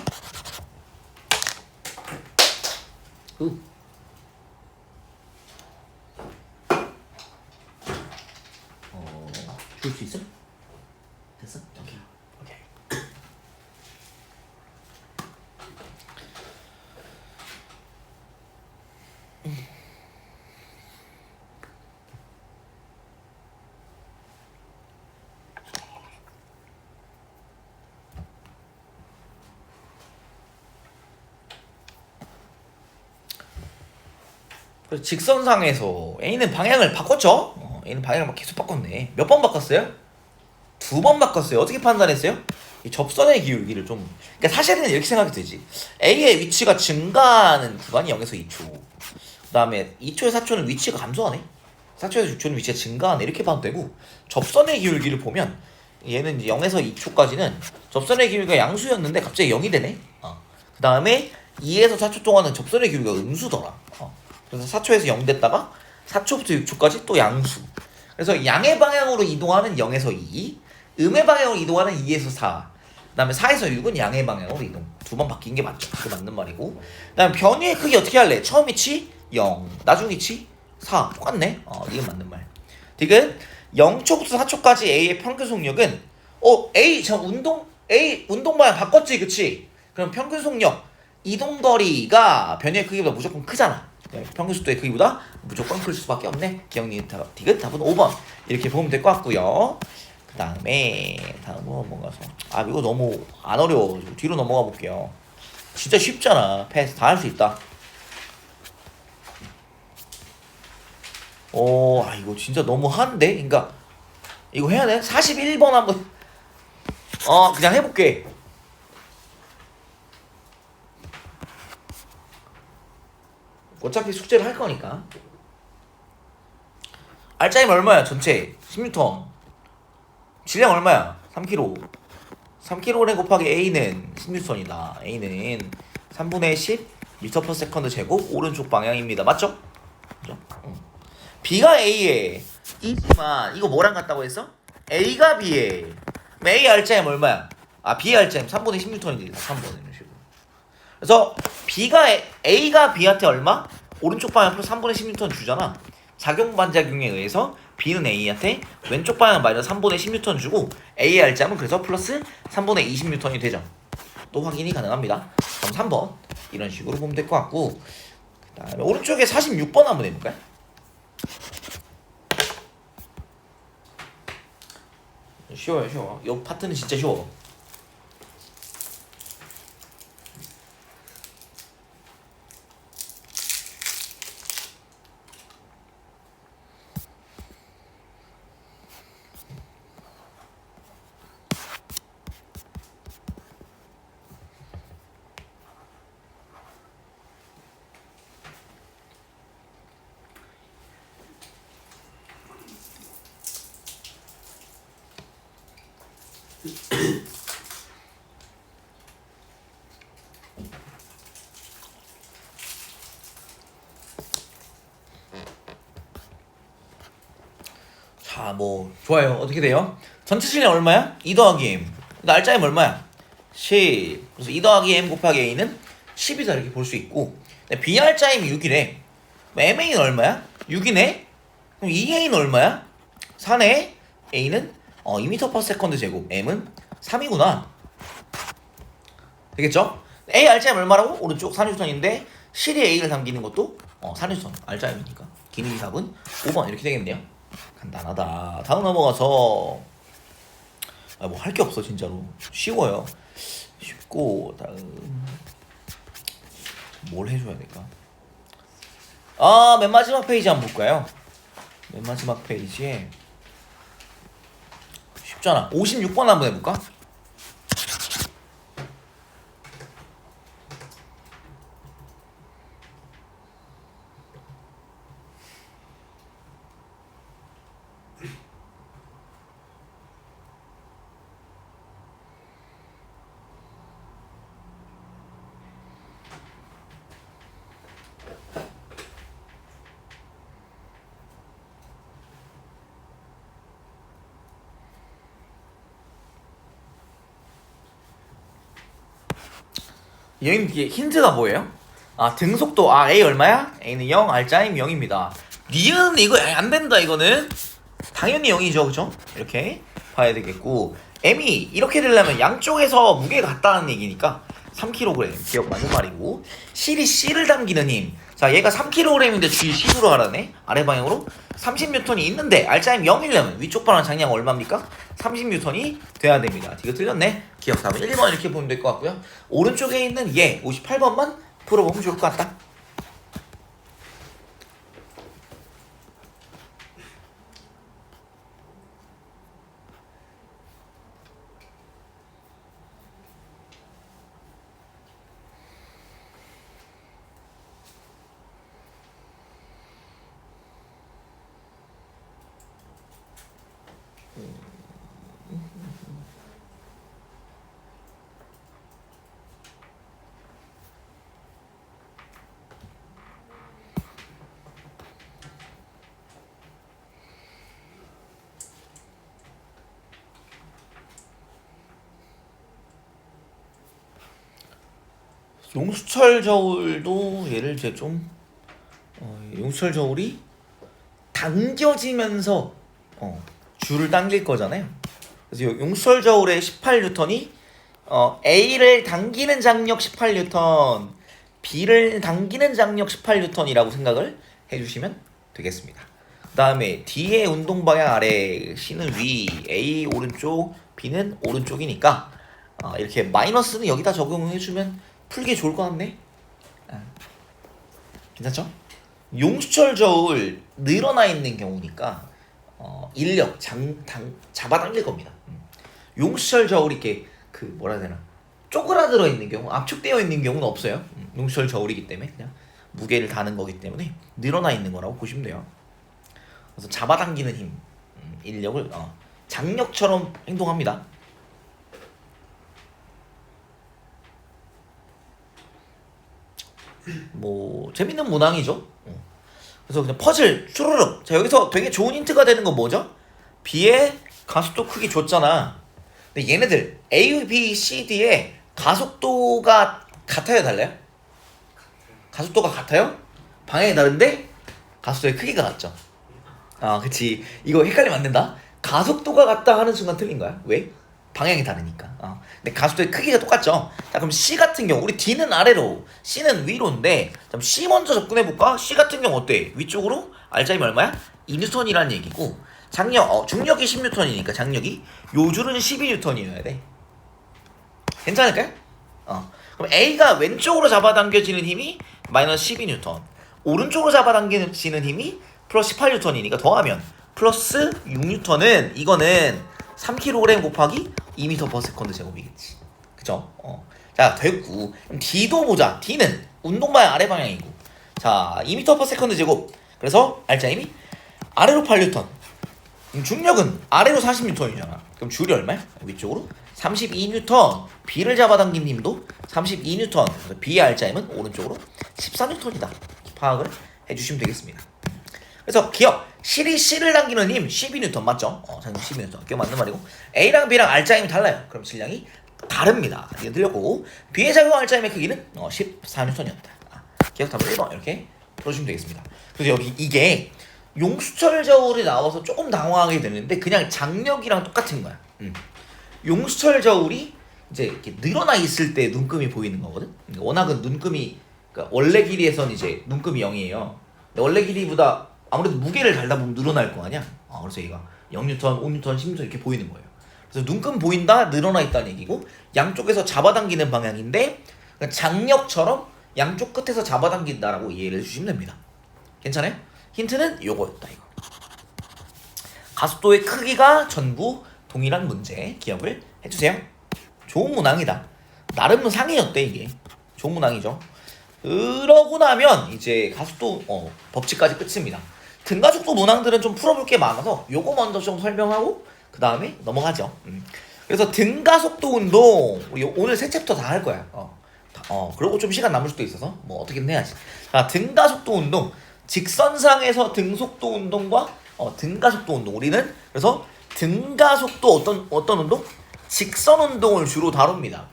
줄 수 있어? 됐어? 오케이. 그래서 직선상에서 A는 방향을 바꿨죠? A는 방향을 계속 바꿨네. 몇 번 바꿨어요? 2번 바꿨어요. 어떻게 판단했어요? 이 접선의 기울기를 좀, 그러니까 사실은 이렇게 생각이 되지. A의 위치가 증가하는 구간이 0에서 2초. 그 다음에 2초에서 4초는 위치가 감소하네. 4초에서 6초는 위치가 증가하네. 이렇게 봐도 되고, 접선의 기울기를 보면 얘는 이제 0에서 2초까지는 접선의 기울기가 양수였는데 갑자기 0이 되네. 그 다음에 2에서 4초 동안은 접선의 기울기가 음수더라. 그래서 4초에서 0 됐다가 4초부터 6초까지 또 양수. 그래서 양의 방향으로 이동하는 0에서 2, 음의 방향으로 이동하는 2에서 4, 그 다음에 4에서 6은 양의 방향으로 이동. 2번 바뀐 게 맞죠. 그게 맞는 말이고. 그 다음에 변이의 크기 어떻게 할래? 처음 위치 0, 나중 위치 4. 똑같네. 이건 맞는 말. 디귿 0초부터 4초까지 A의 평균 속력은 A 운동 방향 바꿨지, 그치? 그럼 평균 속력 이동 거리가 변이의 크기보다 무조건 크잖아. 평균 속도의 크기보다 무조건 클 수밖에 없네. 기억니 디귿 답은 5번. 이렇게 보면 될 것 같고요. 그 다음에 다음은 뭔가서 이거 너무 안 어려워. 뒤로 넘어가 볼게요. 진짜 쉽잖아. 패스 다 할 수 있다. 이거 진짜 너무 한데? 그러니까 이거 해야 돼? 41번 한번 그냥 해볼게. 어차피 숙제를 할 거니까. 알짜임 얼마야? 전체 16톤. 질량 얼마야? 3kg. 3kg 곱하기 A는 16톤이다. A는 3분의 10 m/s 제곱 오른쪽 방향입니다. 맞죠? 그죠? B가 A에 이지만 이거 뭐랑 같다고 했어? A가 B에. A 알짜임 얼마야? B의 알짜임 3분의 16톤이지. 3번 이런 식으로. 그래서 A가 B한테 얼마? 오른쪽 방향 플러스 3분의 10N 주잖아. 작용 반작용에 의해서 B는 A한테 왼쪽 방향 마이너스 3분의 10N 주고 A의 알점은 그래서 플러스 3분의 20N이 되죠. 또 확인이 가능합니다. 그럼 3번 이런 식으로 보면 될 것 같고, 그 다음에 오른쪽에 46번 한번 해볼까요? 쉬워요, 쉬워. 이 파트는 진짜 쉬워. 자, 뭐 좋아요. 어떻게 돼요? 전체 실량 얼마야? 2 더하기 m. 날짜 m 얼마야? 10. 그래서 2 더하기 m 곱하기 a는 10이다 이렇게 볼 수 있고, b 알짜 m이 6이래. ma는 얼마야? 6이네. 그럼 2a는 얼마야? 4네. a는 2m/s 제곱, m은 3이구나. 되겠죠? a 알짜 m 얼마라고? 오른쪽 4N인데 실이 a를 담기는 것도 4N 알짜 m이니까 기능이 답은 5번 이렇게 되겠네요. 간단하다. 다음 넘어가서 뭐 할 게 없어 진짜로. 쉬워요. 쉽고 다음 뭘 해줘야 될까? 맨 마지막 페이지 한번 볼까요? 맨 마지막 페이지에 쉽잖아. 56번 한번 해볼까? 여기 뒤에 힌트가 뭐예요? 등속도 A 얼마야? A는 0, 알짜임 0입니다. 니은 이거 안 된다. 이거는 당연히 0이죠, 그죠? 이렇게 봐야 되겠고, M이 이렇게 되려면 양쪽에서 무게가 같다는 얘기니까 3kg 기억 맞는 말이고, 실이 C를 담기는 힘. 자, 얘가 3kg인데 G C로 하라네. 아래 방향으로 30N이 있는데 알짜임 0이려면 위쪽 방향 장량 얼마입니까? 30N이 돼야 됩니다. 이거 틀렸네. 기억 답은 1번 이렇게 보면 될 것 같고요. 오른쪽에 있는 얘 58번만 풀어보면 좋을 것 같다. 용수철 저울도 얘를 이제 좀 용수철 저울이 당겨지면서 줄을 당길 거잖아요. 그래서 용수철 저울의 18N이 A를 당기는 장력 18N, B를 당기는 장력 18N이라고 생각을 해주시면 되겠습니다. 그 다음에 D의 운동 방향 아래, C는 위, A 오른쪽, B는 오른쪽이니까 이렇게 마이너스는 여기다 적용해주면 풀기 좋을 것 같네. 괜찮죠? 용수철 저울 늘어나 있는 경우니까 인력 잡아당길 겁니다. 용수철 저울이 이렇게 뭐라 해야 되나, 쪼그라들어 있는 경우, 압축되어 있는 경우는 없어요. 용수철 저울이기 때문에 그냥 무게를 다는 거기 때문에 늘어나 있는 거라고 보시면 돼요. 그래서 잡아당기는 힘, 인력을 장력처럼 행동합니다. 뭐 재밌는 문항이죠. 그래서 그냥 퍼즐 쭈르륵. 자, 여기서 되게 좋은 힌트가 되는 건 뭐죠? B의 가속도 크기 줬잖아. 근데 얘네들 A, B, C, D의 가속도가 같아요, 달라요? 가속도가 같아요? 방향이 다른데 가속도의 크기가 같죠. 아, 그치. 이거 헷갈리면 안 된다. 가속도가 같다 하는 순간 틀린 거야. 왜? 방향이 다르니까. 근데 가속도의 크기가 똑같죠. 자, 그럼 C 같은 경우 우리 D는 아래로, C는 위로인데, 그럼 C 먼저 접근해 볼까? C 같은 경우 어때? 위쪽으로 R자임이 얼마야? 2N이라는 얘기고, 중력이 10N이니까 장력이 요 줄은 12N이어야 돼. 괜찮을까요? 그럼 A가 왼쪽으로 잡아당겨지는 힘이 마이너스 12N, 오른쪽으로 잡아당기는 힘이 플러스 18N이니까 더하면 플러스 6N은 이거는 3kg 곱하기 2m/s 제곱이겠지. 그죠? 자, 됐고. 그럼 D도 보자. D는 운동 방향 아래 방향이고. 자, 2m/s 제곱. 그래서 R자임이 아래로 8N. 중력은 아래로 40N이잖아. 그럼 줄이 얼마야? 위쪽으로 32N. B를 잡아당긴 힘도 32N. 그래서 B의 R자임은 오른쪽으로 14N이다. 파악을 해주시면 되겠습니다. 그래서 기억, C를 당기는 힘 12N 맞죠? 장력 12N. 기억 맞는 말이고, A랑 B랑 R자임이 달라요. 그럼 질량이 다릅니다. 이게 들렸고, B의 작용 R자임의 크기는 14N이었다. 기억 답을 1번 이렇게 풀어주시면 되겠습니다. 그래서 여기 이게 용수철 저울이 나와서 조금 당황하게 되는데 그냥 장력이랑 똑같은 거야. 용수철 저울이 이제 이렇게 늘어나 있을 때 눈금이 보이는 거거든. 워낙은 눈금이, 그러니까 원래 길이에선 이제 눈금이 0이에요. 근데 원래 길이보다 아무래도 무게를 달다 보면 늘어날 거 아니야. 그래서 얘가 0N, 5N, 10N 이렇게 보이는 거예요. 그래서 눈금 보인다, 늘어나 있다는 얘기고, 양쪽에서 잡아당기는 방향인데 장력처럼 양쪽 끝에서 잡아당긴다라고 이해를 해주시면 됩니다. 괜찮아요? 힌트는 요거였다. 이거. 가속도의 크기가 전부 동일한 문제 기억을 해주세요. 좋은 문항이다. 나름 상이었대 이게. 좋은 문항이죠. 그러고 나면 이제 가속도 법칙까지 끝입니다. 등가속도 문항들은 좀 풀어볼 게 많아서 요거 먼저 좀 설명하고 그 다음에 넘어가죠. 그래서 등가속도 운동 우리 오늘 세 챕터 다 할 거야. 그리고 좀 시간 남을 수도 있어서 뭐 어떻게든 해야지. 자, 등가속도 운동, 직선상에서 등속도 운동과 등가속도 운동. 우리는 그래서 등가속도 어떤 운동? 직선 운동을 주로 다룹니다.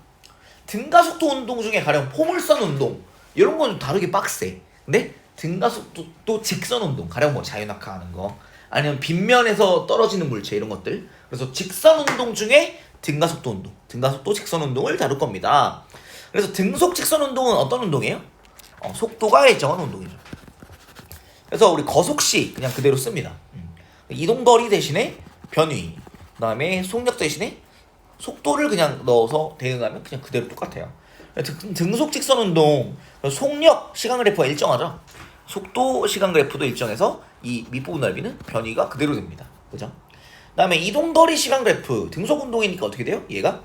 등가속도 운동 중에 가령 포물선 운동 이런 건 다르게 빡세. 근데 등가속도 직선 운동, 가령 뭐 자유낙하하는 거, 아니면 빗면에서 떨어지는 물체 이런 것들. 그래서 직선 운동 중에 등가속도 운동, 등가속도 직선 운동을 다룰 겁니다. 그래서 등속 직선 운동은 어떤 운동이에요? 속도가 일정한 운동이죠. 그래서 우리 거속시 그냥 그대로 씁니다. 이동거리 대신에 변위, 그 다음에 속력 대신에 속도를 그냥 넣어서 대응하면 그냥 그대로 똑같아요. 등속 직선 운동, 속력 시간 그래프가 일정하죠. 속도 시간 그래프도 일정해서 이 밑부분 넓이는 변위가 그대로 됩니다. 그죠? 그 다음에 이동거리 시간 그래프, 등속 운동이니까 어떻게 돼요? 얘가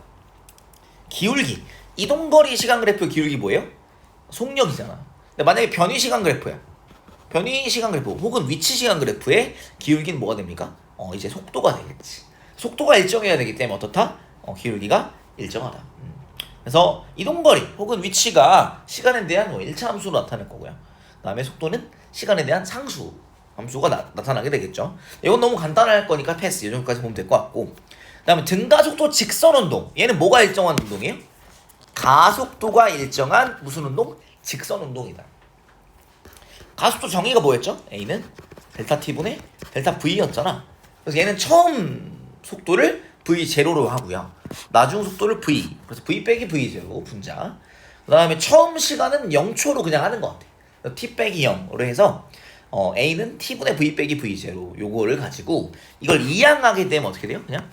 기울기, 이동거리 시간 그래프 기울기 뭐예요? 속력이잖아. 근데 만약에 변위 시간 그래프야. 변위 시간 그래프 혹은 위치 시간 그래프의 기울기는 뭐가 됩니까? 이제 속도가 되겠지. 속도가 일정해야 되기 때문에 어떻다? 기울기가 일정하다. 그래서 이동거리 혹은 위치가 시간에 대한 1차 함수로 나타날 거고요. 그 다음에 속도는 시간에 대한 상수 함수가 나타나게 되겠죠. 이건 너무 간단할 거니까 패스. 이 정도까지 보면 될 것 같고, 그 다음에 등가속도 직선 운동. 얘는 뭐가 일정한 운동이에요? 가속도가 일정한 무슨 운동? 직선 운동이다. 가속도 정의가 뭐였죠? A는 델타 T분의 델타 V였잖아. 그래서 얘는 처음 속도를 V0로 하고요. 나중 속도를 V. 그래서 V 빼기 V0 분자. 그 다음에 처음 시간은 0초로 그냥 하는 것 같아. T 빼기 0으로 해서 A는 T분의 V 빼기 V0 요거를 가지고 이걸 이항하게 되면 어떻게 돼요? 그냥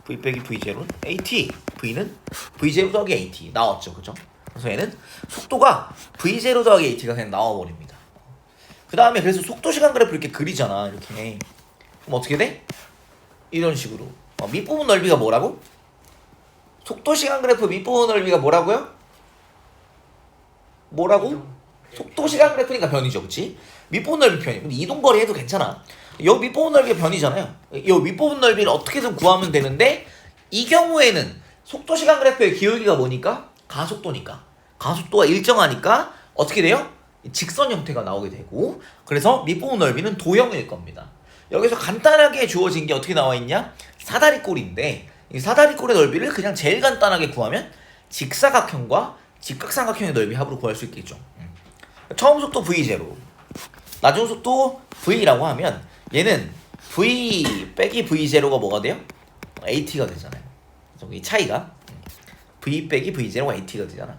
V 빼기 V0는 AT, V는 V0 더하기 AT 나왔죠. 그죠? 그래서 얘는 속도가 V0 더하기 AT가 그냥 나와버립니다. 그 다음에 그래서 속도 시간 그래프 이렇게 그리잖아. 이렇게. 그럼 어떻게 돼? 이런 식으로. 밑부분 넓이가 뭐라고? 속도 시간 그래프 밑부분 넓이가 뭐라고요? 뭐라고? 속도 시간 그래프니까 변이죠. 그치? 밑부분 넓이 변이. 근데 이동거리 해도 괜찮아. 여기 밑부분 넓이가 변이잖아요. 이 밑부분 넓이를 어떻게든 구하면 되는데 이 경우에는 속도 시간 그래프의 기울기가 뭐니까? 가속도니까. 가속도가 일정하니까 어떻게 돼요? 직선 형태가 나오게 되고, 그래서 밑부분 넓이는 도형일 겁니다. 여기서 간단하게 주어진 게 어떻게 나와 있냐? 사다리꼴인데 이 사다리꼴의 넓이를 그냥 제일 간단하게 구하면 직사각형과 직각삼각형의 넓이 합으로 구할 수 있겠죠. 처음 속도 V0, 나중 속도 V라고 하면 얘는 V 빼기 V0가 뭐가 돼요? AT가 되잖아요. 그래서 이 차이가 V 빼기 V0가 AT가 되잖아.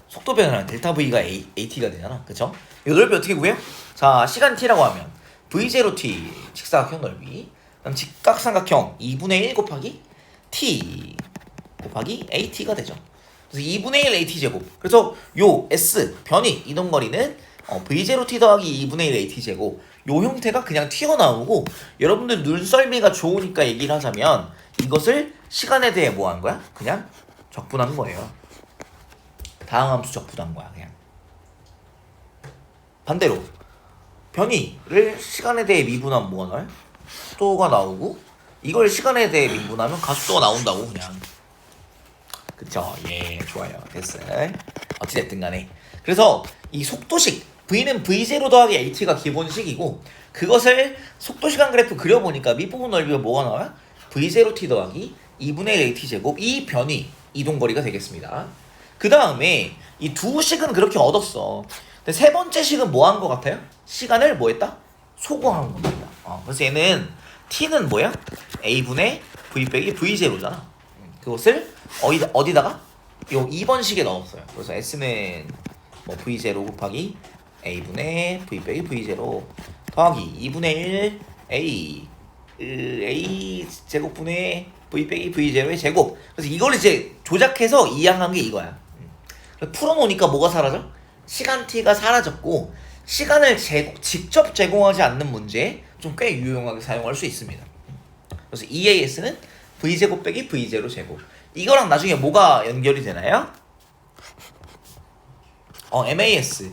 속도 변화는 델타 V가 AT가 되잖아. 그쵸? 이 넓이 어떻게 구해요? 자, 시간 T라고 하면 V0T 직사각형 넓이, 그럼 직각삼각형 2분의 1 곱하기 T 곱하기 AT가 되죠. 그래서 2분의 1 AT 제곱. 그래서 요 S 변이 이동거리는 V0T 더하기 2분의 1 AT 제곱. 요 형태가 그냥 튀어나오고, 여러분들 눈썰미가 좋으니까 얘기를 하자면 이것을 시간에 대해 뭐 한 거야? 그냥 적분한 거예요. 다항함수 적분한 거야 그냥. 반대로 변이를 시간에 대해 미분하면 뭐가 나와요? 속도가 나오고, 이걸 시간에 대해 미분하면 가속도가 나온다고 그냥. 그쵸? 예, 좋아요. 됐어요. 어찌됐든 간에. 그래서 이 속도식 V는 V0 더하기 AT가 기본식이고, 그것을 속도시간 그래프 그려보니까 밑부분 넓이가 뭐가 나와요? V0T 더하기 2분의 1 AT 제곱. 이 변이 이동거리가 되겠습니다. 그 다음에 이 두 식은 그렇게 얻었어. 근데 세 번째 식은 뭐 한 것 같아요? 시간을 뭐 했다? 소거한 겁니다. 그래서 얘는 T는 뭐야? A분의 V 빼기 V0잖아. 그것을 어디다가? 요 2번 식에 넣었어요. 그래서 S는 뭐 V0 곱하기 A분의 V 빼기 V0 더하기 2분의 1 A 제곱분의 V 빼기 V0의 제곱. 그래서 이걸 이제 조작해서 이항한 게 이거야. 풀어놓으니까 뭐가 사라져? 시간 T가 사라졌고, 시간을 직접 제공하지 않는 문제에 좀 꽤 유용하게 사용할 수 있습니다. 그래서 EAS는 V제곱 빼기 V0 제곱. 이거랑 나중에 뭐가 연결이 되나요? MAS.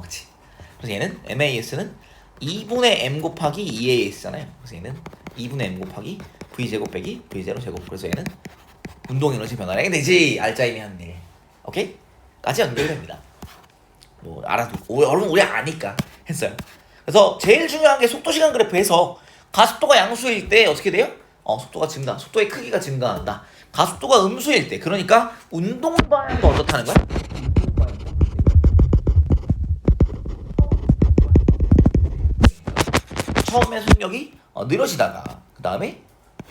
그치. 그래서 얘는 MAS는 2분의 M 곱하기 EAS잖아요. 그래서 얘는 2분의 M 곱하기 V제곱 빼기 V0 제곱. 그래서 얘는 운동 에너지 변화량이 되지. 알짜임이 한 일. 오케이? 까지 연결됩니다. 뭐 알아두고 여러분 우리 아니까 했어요. 그래서 제일 중요한 게 속도시간 그래프에서 가속도가 양수일 때 어떻게 돼요? 속도가 증가, 속도의 크기가 증가한다. 가속도가 음수일 때, 그러니까 운동 방향도 어떻다는 거야? 처음에 속력이 느려지다가 그 다음에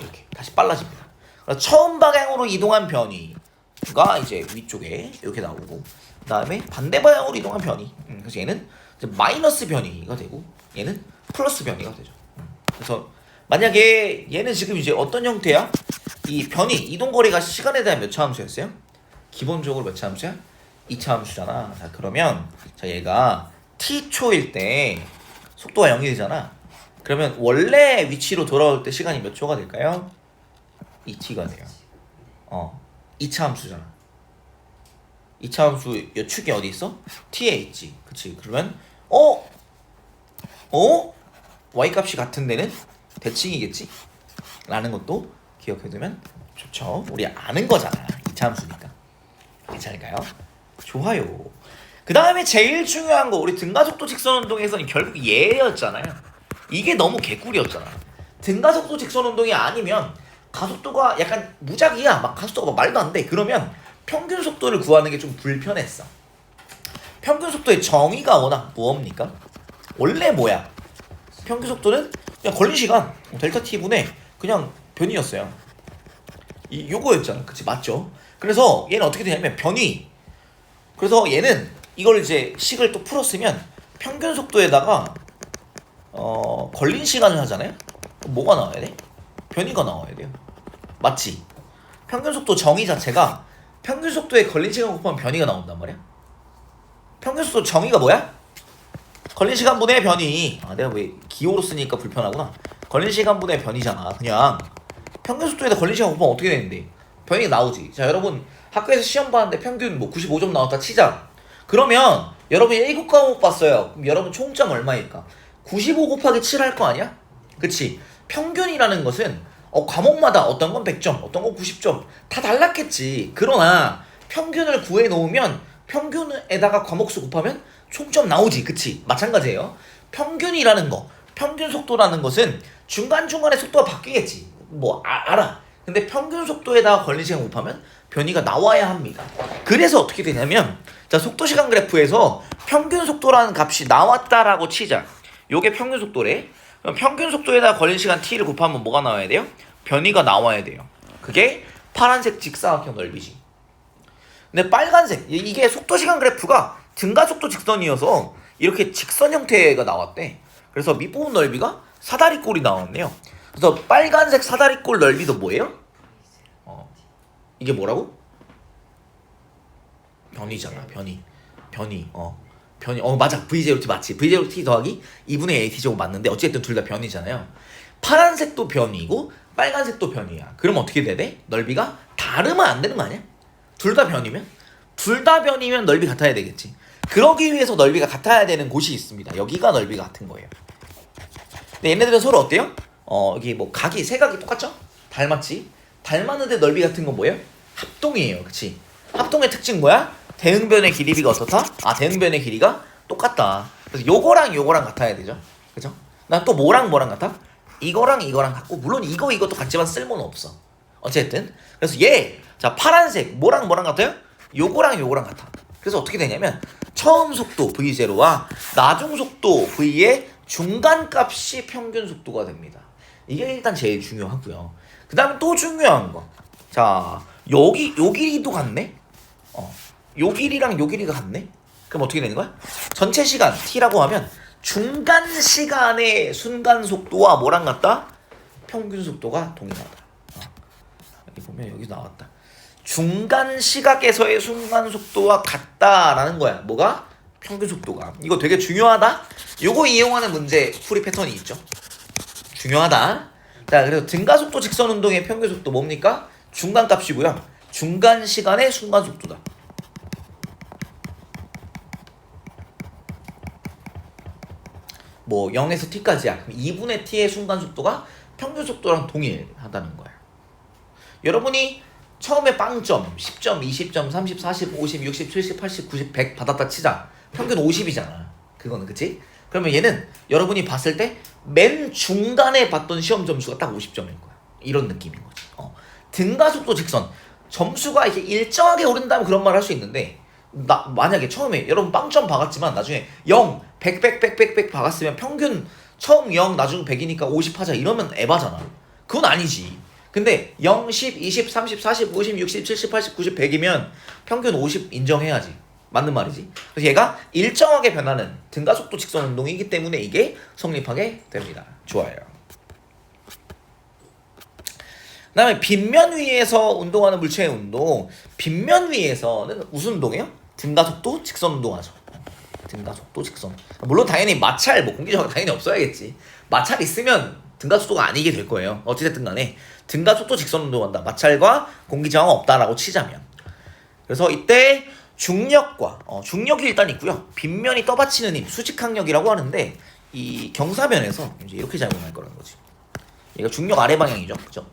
이렇게 다시 빨라집니다. 그래서 처음 방향으로 이동한 변이가 이제 위쪽에 이렇게 나오고, 그 다음에 반대 방향으로 이동한 변이, 그래서 얘는 이제 마이너스 변이가 되고 얘는 플러스 변이가 되죠. 그래서 만약에 얘는 지금 이제 어떤 형태야? 이 변이 이동거리가 시간에 대한 몇 차 함수였어요? 기본적으로 몇 차 함수야? 2차 함수잖아. 자, 그러면 자 얘가 t초일 때 속도가 0이 되잖아. 그러면 원래 위치로 돌아올 때 시간이 몇 초가 될까요? 2t가 돼요. 2차 함수잖아. 2차 함수 요 축이 어디 있어? t에 있지. 그치? 그러면 y 값이 같은 데는 대칭이겠지? 라는 것도 기억해두면 좋죠. 우리 아는 거잖아. 2차 함수니까. 괜찮을까요? 좋아요. 그 다음에 제일 중요한 거, 우리 등가속도 직선운동에서는 결국 얘였잖아요. 이게 너무 개꿀이었잖아. 등가속도 직선운동이 아니면 가속도가 약간 무작위야. 막 가속도가 막 말도 안 돼. 그러면 평균 속도를 구하는 게 좀 불편했어. 평균 속도의 정의가 워낙 무엇입니까? 원래 뭐야? 평균 속도는 그냥 걸린 시간 델타 t분의 그냥 변이였어요. 요거였잖아. 그치? 맞죠? 그래서 얘는 어떻게 되냐면 변이. 그래서 얘는 이걸 이제 식을 또 풀었으면 평균 속도에다가 걸린 시간을 하잖아요. 뭐가 나와야 돼? 변이가 나와야 돼요. 맞지? 평균 속도 정의 자체가 평균 속도에 걸린 시간 곱하면 변이가 나온단 말이야. 평균 속도 정의가 뭐야? 걸린 시간분의 변이. 내가 왜 기호로 쓰니까 불편하구나. 걸린 시간분의 변이잖아. 그냥 평균 속도에다 걸린 시간 곱하면 어떻게 되는데? 변이가 나오지. 자, 여러분 학교에서 시험 봤는데 평균 뭐 95점 나왔다 치자. 그러면 여러분이 1급 과목 봤어요. 그럼 여러분 총점 얼마일까? 95 곱하기 7 할 거 아니야? 그치? 평균이라는 것은 과목마다 어떤 건 100점, 어떤 건 90점 다 달랐겠지. 그러나 평균을 구해 놓으면 평균에다가 과목수 곱하면 총점 나오지. 그치? 마찬가지예요. 평균이라는 거, 평균 속도라는 것은 중간중간에 속도가 바뀌겠지. 뭐 알아. 근데 평균 속도에다가 걸린 시간 곱하면 변이가 나와야 합니다. 그래서 어떻게 되냐면 자 속도 시간 그래프에서 평균 속도라는 값이 나왔다라고 치자. 요게 평균 속도래. 그럼 평균 속도에다가 걸린 시간 t를 곱하면 뭐가 나와야 돼요? 변이가 나와야 돼요. 그게 파란색 직사각형 넓이지. 근데 빨간색 이게 속도 시간 그래프가 증가 속도 직선이어서 이렇게 직선 형태가 나왔대. 그래서 밑부분 넓이가 사다리꼴이 나왔네요. 그래서 빨간색 사다리꼴 넓이도 뭐예요? 이게 뭐라고? 변이잖아. 변이. 변이. 맞아. V0t 맞지. V0t 더하기 2분의 AT 제곱 맞는데 어쨌든 둘 다 변이잖아요. 파란색도 변이고 빨간색도 변이야. 그럼 어떻게 돼야 돼? 넓이가 다르면 안 되는 거 아니야? 둘 다 변이면? 둘 다 변이면 넓이 같아야 되겠지. 그러기 위해서 넓이가 같아야 되는 곳이 있습니다. 여기가 넓이가 같은 거예요. 근데 얘네들은 서로 어때요? 여기 뭐 각이 세 각이 똑같죠? 닮았지? 닮았는데 넓이 같은 건 뭐예요? 합동이에요. 그치? 합동의 특징 뭐야? 대응변의 길이가 어떻다? 대응변의 길이가 똑같다. 그래서 요거랑 요거랑 같아야 되죠. 그죠? 난 또 뭐랑 같아? 이거랑 같고 물론 이것도 같지만 쓸모는 없어. 어쨌든 그래서 자 파란색 뭐랑 같아요? 요거랑 같아. 그래서 어떻게 되냐면 처음 속도 v0와 나중 속도 v의 중간값이 평균 속도가 됩니다. 이게 일단 제일 중요하고요. 그 다음에 또 중요한 거. 자 요 길이도 같네? 요 길이랑 요 길이가 같네? 그럼 어떻게 되는 거야? 전체 시간 t라고 하면 중간 시간의 순간 속도와 뭐랑 같다? 평균 속도가 동일하다. 여기 보면 여기 나왔다. 중간 시각에서의 순간 속도와 같다라는 거야. 뭐가? 평균 속도가. 이거 되게 중요하다. 요거 이용하는 문제 풀이 패턴이 있죠. 중요하다. 자, 그래서 증가 속도 직선 운동의 평균 속도 뭡니까? 중간 값이고요. 중간 시간의 순간 속도다. 뭐 0에서 t까지야. 그럼 2분의 t의 순간 속도가 평균 속도랑 동일하다는 거야. 여러분이 처음에 빵점 10점, 20점, 30, 40, 50, 60, 70, 80, 90, 100 받았다 치자. 평균 50이잖아. 그거는 그치? 그러면 얘는 여러분이 봤을 때 맨 중간에 봤던 시험 점수가 딱 50점일 거야. 이런 느낌인 거지. 등가속도 직선 점수가 이렇게 일정하게 오른다면 그런 말 할 수 있는데 만약에 처음에 여러분 빵점 박았지만 나중에 0, 100 박았으면 평균 처음 0 나중 100이니까 50 하자 이러면 에바잖아. 그건 아니지. 근데 0, 10, 20, 30, 40, 50, 60, 70, 80, 90, 100이면 평균 50 인정해야지. 맞는 말이지. 그래서 얘가 일정하게 변하는 등가속도 직선 운동이기 때문에 이게 성립하게 됩니다. 좋아요. 그 다음에 빗면 위에서 운동하는 물체의 운동. 빗면 위에서는 무슨 운동이에요? 등가속도 직선 운동하죠. 등가속도 직선. 물론 당연히 마찰, 공기저항 당연히 없어야겠지. 마찰 있으면 등가속도가 아니게 될 거예요. 어찌됐든 간에 등가속도 직선 운동한다. 마찰과 공기저항 없다라고 치자면. 그래서 이때 중력과 중력이 일단 있고요. 빗면이 떠받치는 힘, 수직항력이라고 하는데 이 경사면에서 이제 이렇게 작용할 거라는 거지. 얘가 중력 아래 방향이죠, 그죠?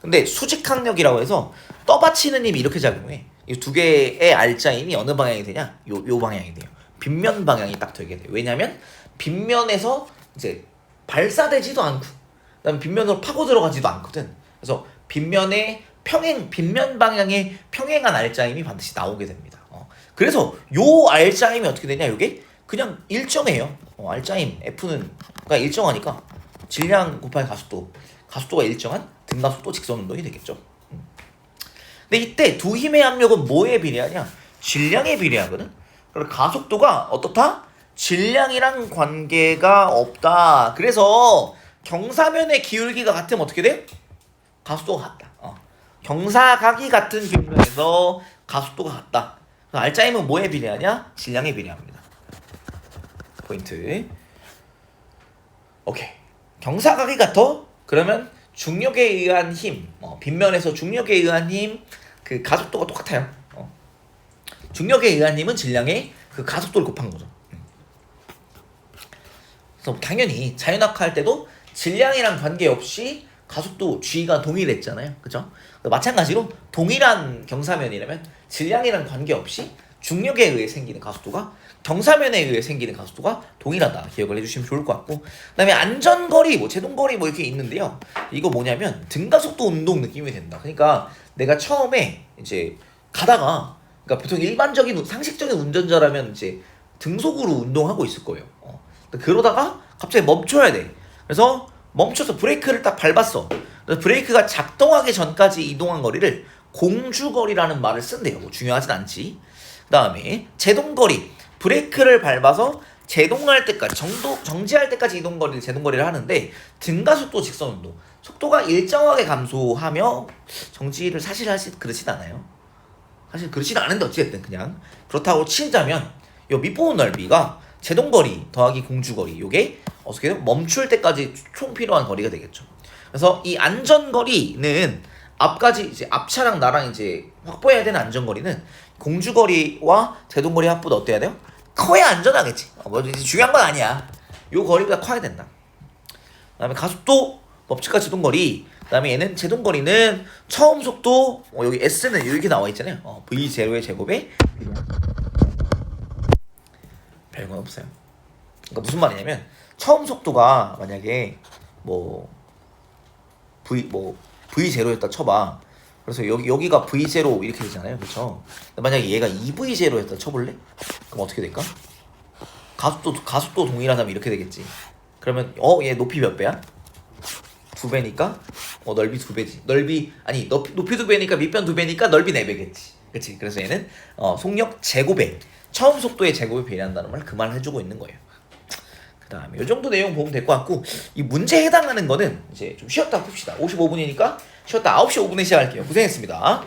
근데 수직항력이라고 해서 떠받치는 힘이 이렇게 작용해. 이 두 개의 알짜임이 어느 방향이 되냐? 요 방향이 돼요. 빗면 방향이 딱 되게 돼요. 왜냐면 빗면에서 이제 발사되지도 않고, 그다음에 빗면으로 파고 들어가지도 않거든. 그래서 빗면의 빗면 방향에 평행한 알짜임이 반드시 나오게 됩니다. 그래서 요 알짜임이 어떻게 되냐? 요게 그냥 일정해요. 알짜임 F는가 일정하니까 질량 곱하기 가속도가 일정한 등가속도 직선 운동이 되겠죠. 근데 이때 두 힘의 압력은 뭐에 비례하냐? 질량에 비례하거든. 그리고 가속도가 어떻다? 질량이랑 관계가 없다. 그래서 경사면의 기울기가 같으면 어떻게 돼요? 가속도가 같다. 경사각이 같은 빗면에서 가속도가 같다. 알짜임은 뭐에 비례하냐? 질량에 비례합니다. 포인트. 오케이. 경사각이 같아? 그러면 중력에 의한 힘, 빗면에서 중력에 의한 힘, 그 가속도가 똑같아요. 중력에 의한 힘은 질량의 그 가속도를 곱한 거죠. 그래서 당연히 자연학화 할 때도 질량이랑 관계없이 가속도 g가 동일했잖아요. 그죠? 마찬가지로 동일한 경사면이라면 질량이랑 관계없이 중력에 의해 생기는 가속도가 경사면에 의해 생기는 가속도가 동일하다 기억을 해주시면 좋을 것 같고, 그다음에 안전거리, 뭐 제동거리 뭐 이렇게 있는데요. 이거 뭐냐면 등가속도 운동 느낌이 된다. 그러니까 내가 처음에 이제 가다가, 그러니까 보통 일반적인 상식적인 운전자라면 이제 등속으로 운동하고 있을 거예요. 그러다가 갑자기 멈춰야 돼. 그래서 멈춰서 브레이크를 딱 밟았어. 그래서 브레이크가 작동하기 전까지 이동한 거리를 공주거리라는 말을 쓴대요. 뭐 중요하진 않지. 그 다음에 제동거리, 브레이크를 밟아서 제동할 때까지, 정지할 때까지 이동거리를 제동거리를 하는데, 등가속도 직선운동, 속도가 일정하게 감소하며 정지를 사실 그렇진 않아요. 사실 그렇진 않은데 어찌됐든 그냥 그렇다고 치자면 요 밑부분 넓이가 제동거리 더하기 공주거리, 요게 어떻게 되면 멈출 때까지 총 필요한 거리가 되겠죠. 그래서 이 안전거리는 앞까지 이제 앞차랑 나랑 이제 확보해야 되는 안전거리는 공주거리와 제동거리 합보다 어때야 돼요? 커야 안전하겠지. 뭐 중요한 건 아니야. 요 거리보다 커야 된다. 그다음에 가속도 법칙과 제동거리. 그다음에 얘는 제동거리는 처음 속도, 여기 S는 이렇게 나와 있잖아요. V0의 제곱에 별건 없어요. 그러니까 무슨 말이냐면 처음 속도가 만약에 뭐 V0였다 쳐봐. 그래서 여기가 V0 이렇게 되잖아요, 그렇죠? 만약에 얘가 2V0였다 쳐볼래? 그럼 어떻게 될까? 가속도 동일하다면 이렇게 되겠지. 그러면 얘 높이 몇 배야? 2배니까 넓이 2배지. 높이 2배니까 밑변 2배니까 넓이 4배겠지. 그렇지? 그래서 얘는 속력 제곱에 처음 속도의 제곱에 비례한다는 말, 그 말 해주고 있는 거예요. 그 다음에 이 정도 내용 보면 될 것 같고, 이 문제에 해당하는 거는 이제 좀 쉬었다 풉시다. 55분이니까 쉬었다 9시 5분에 시작할게요. 고생했습니다.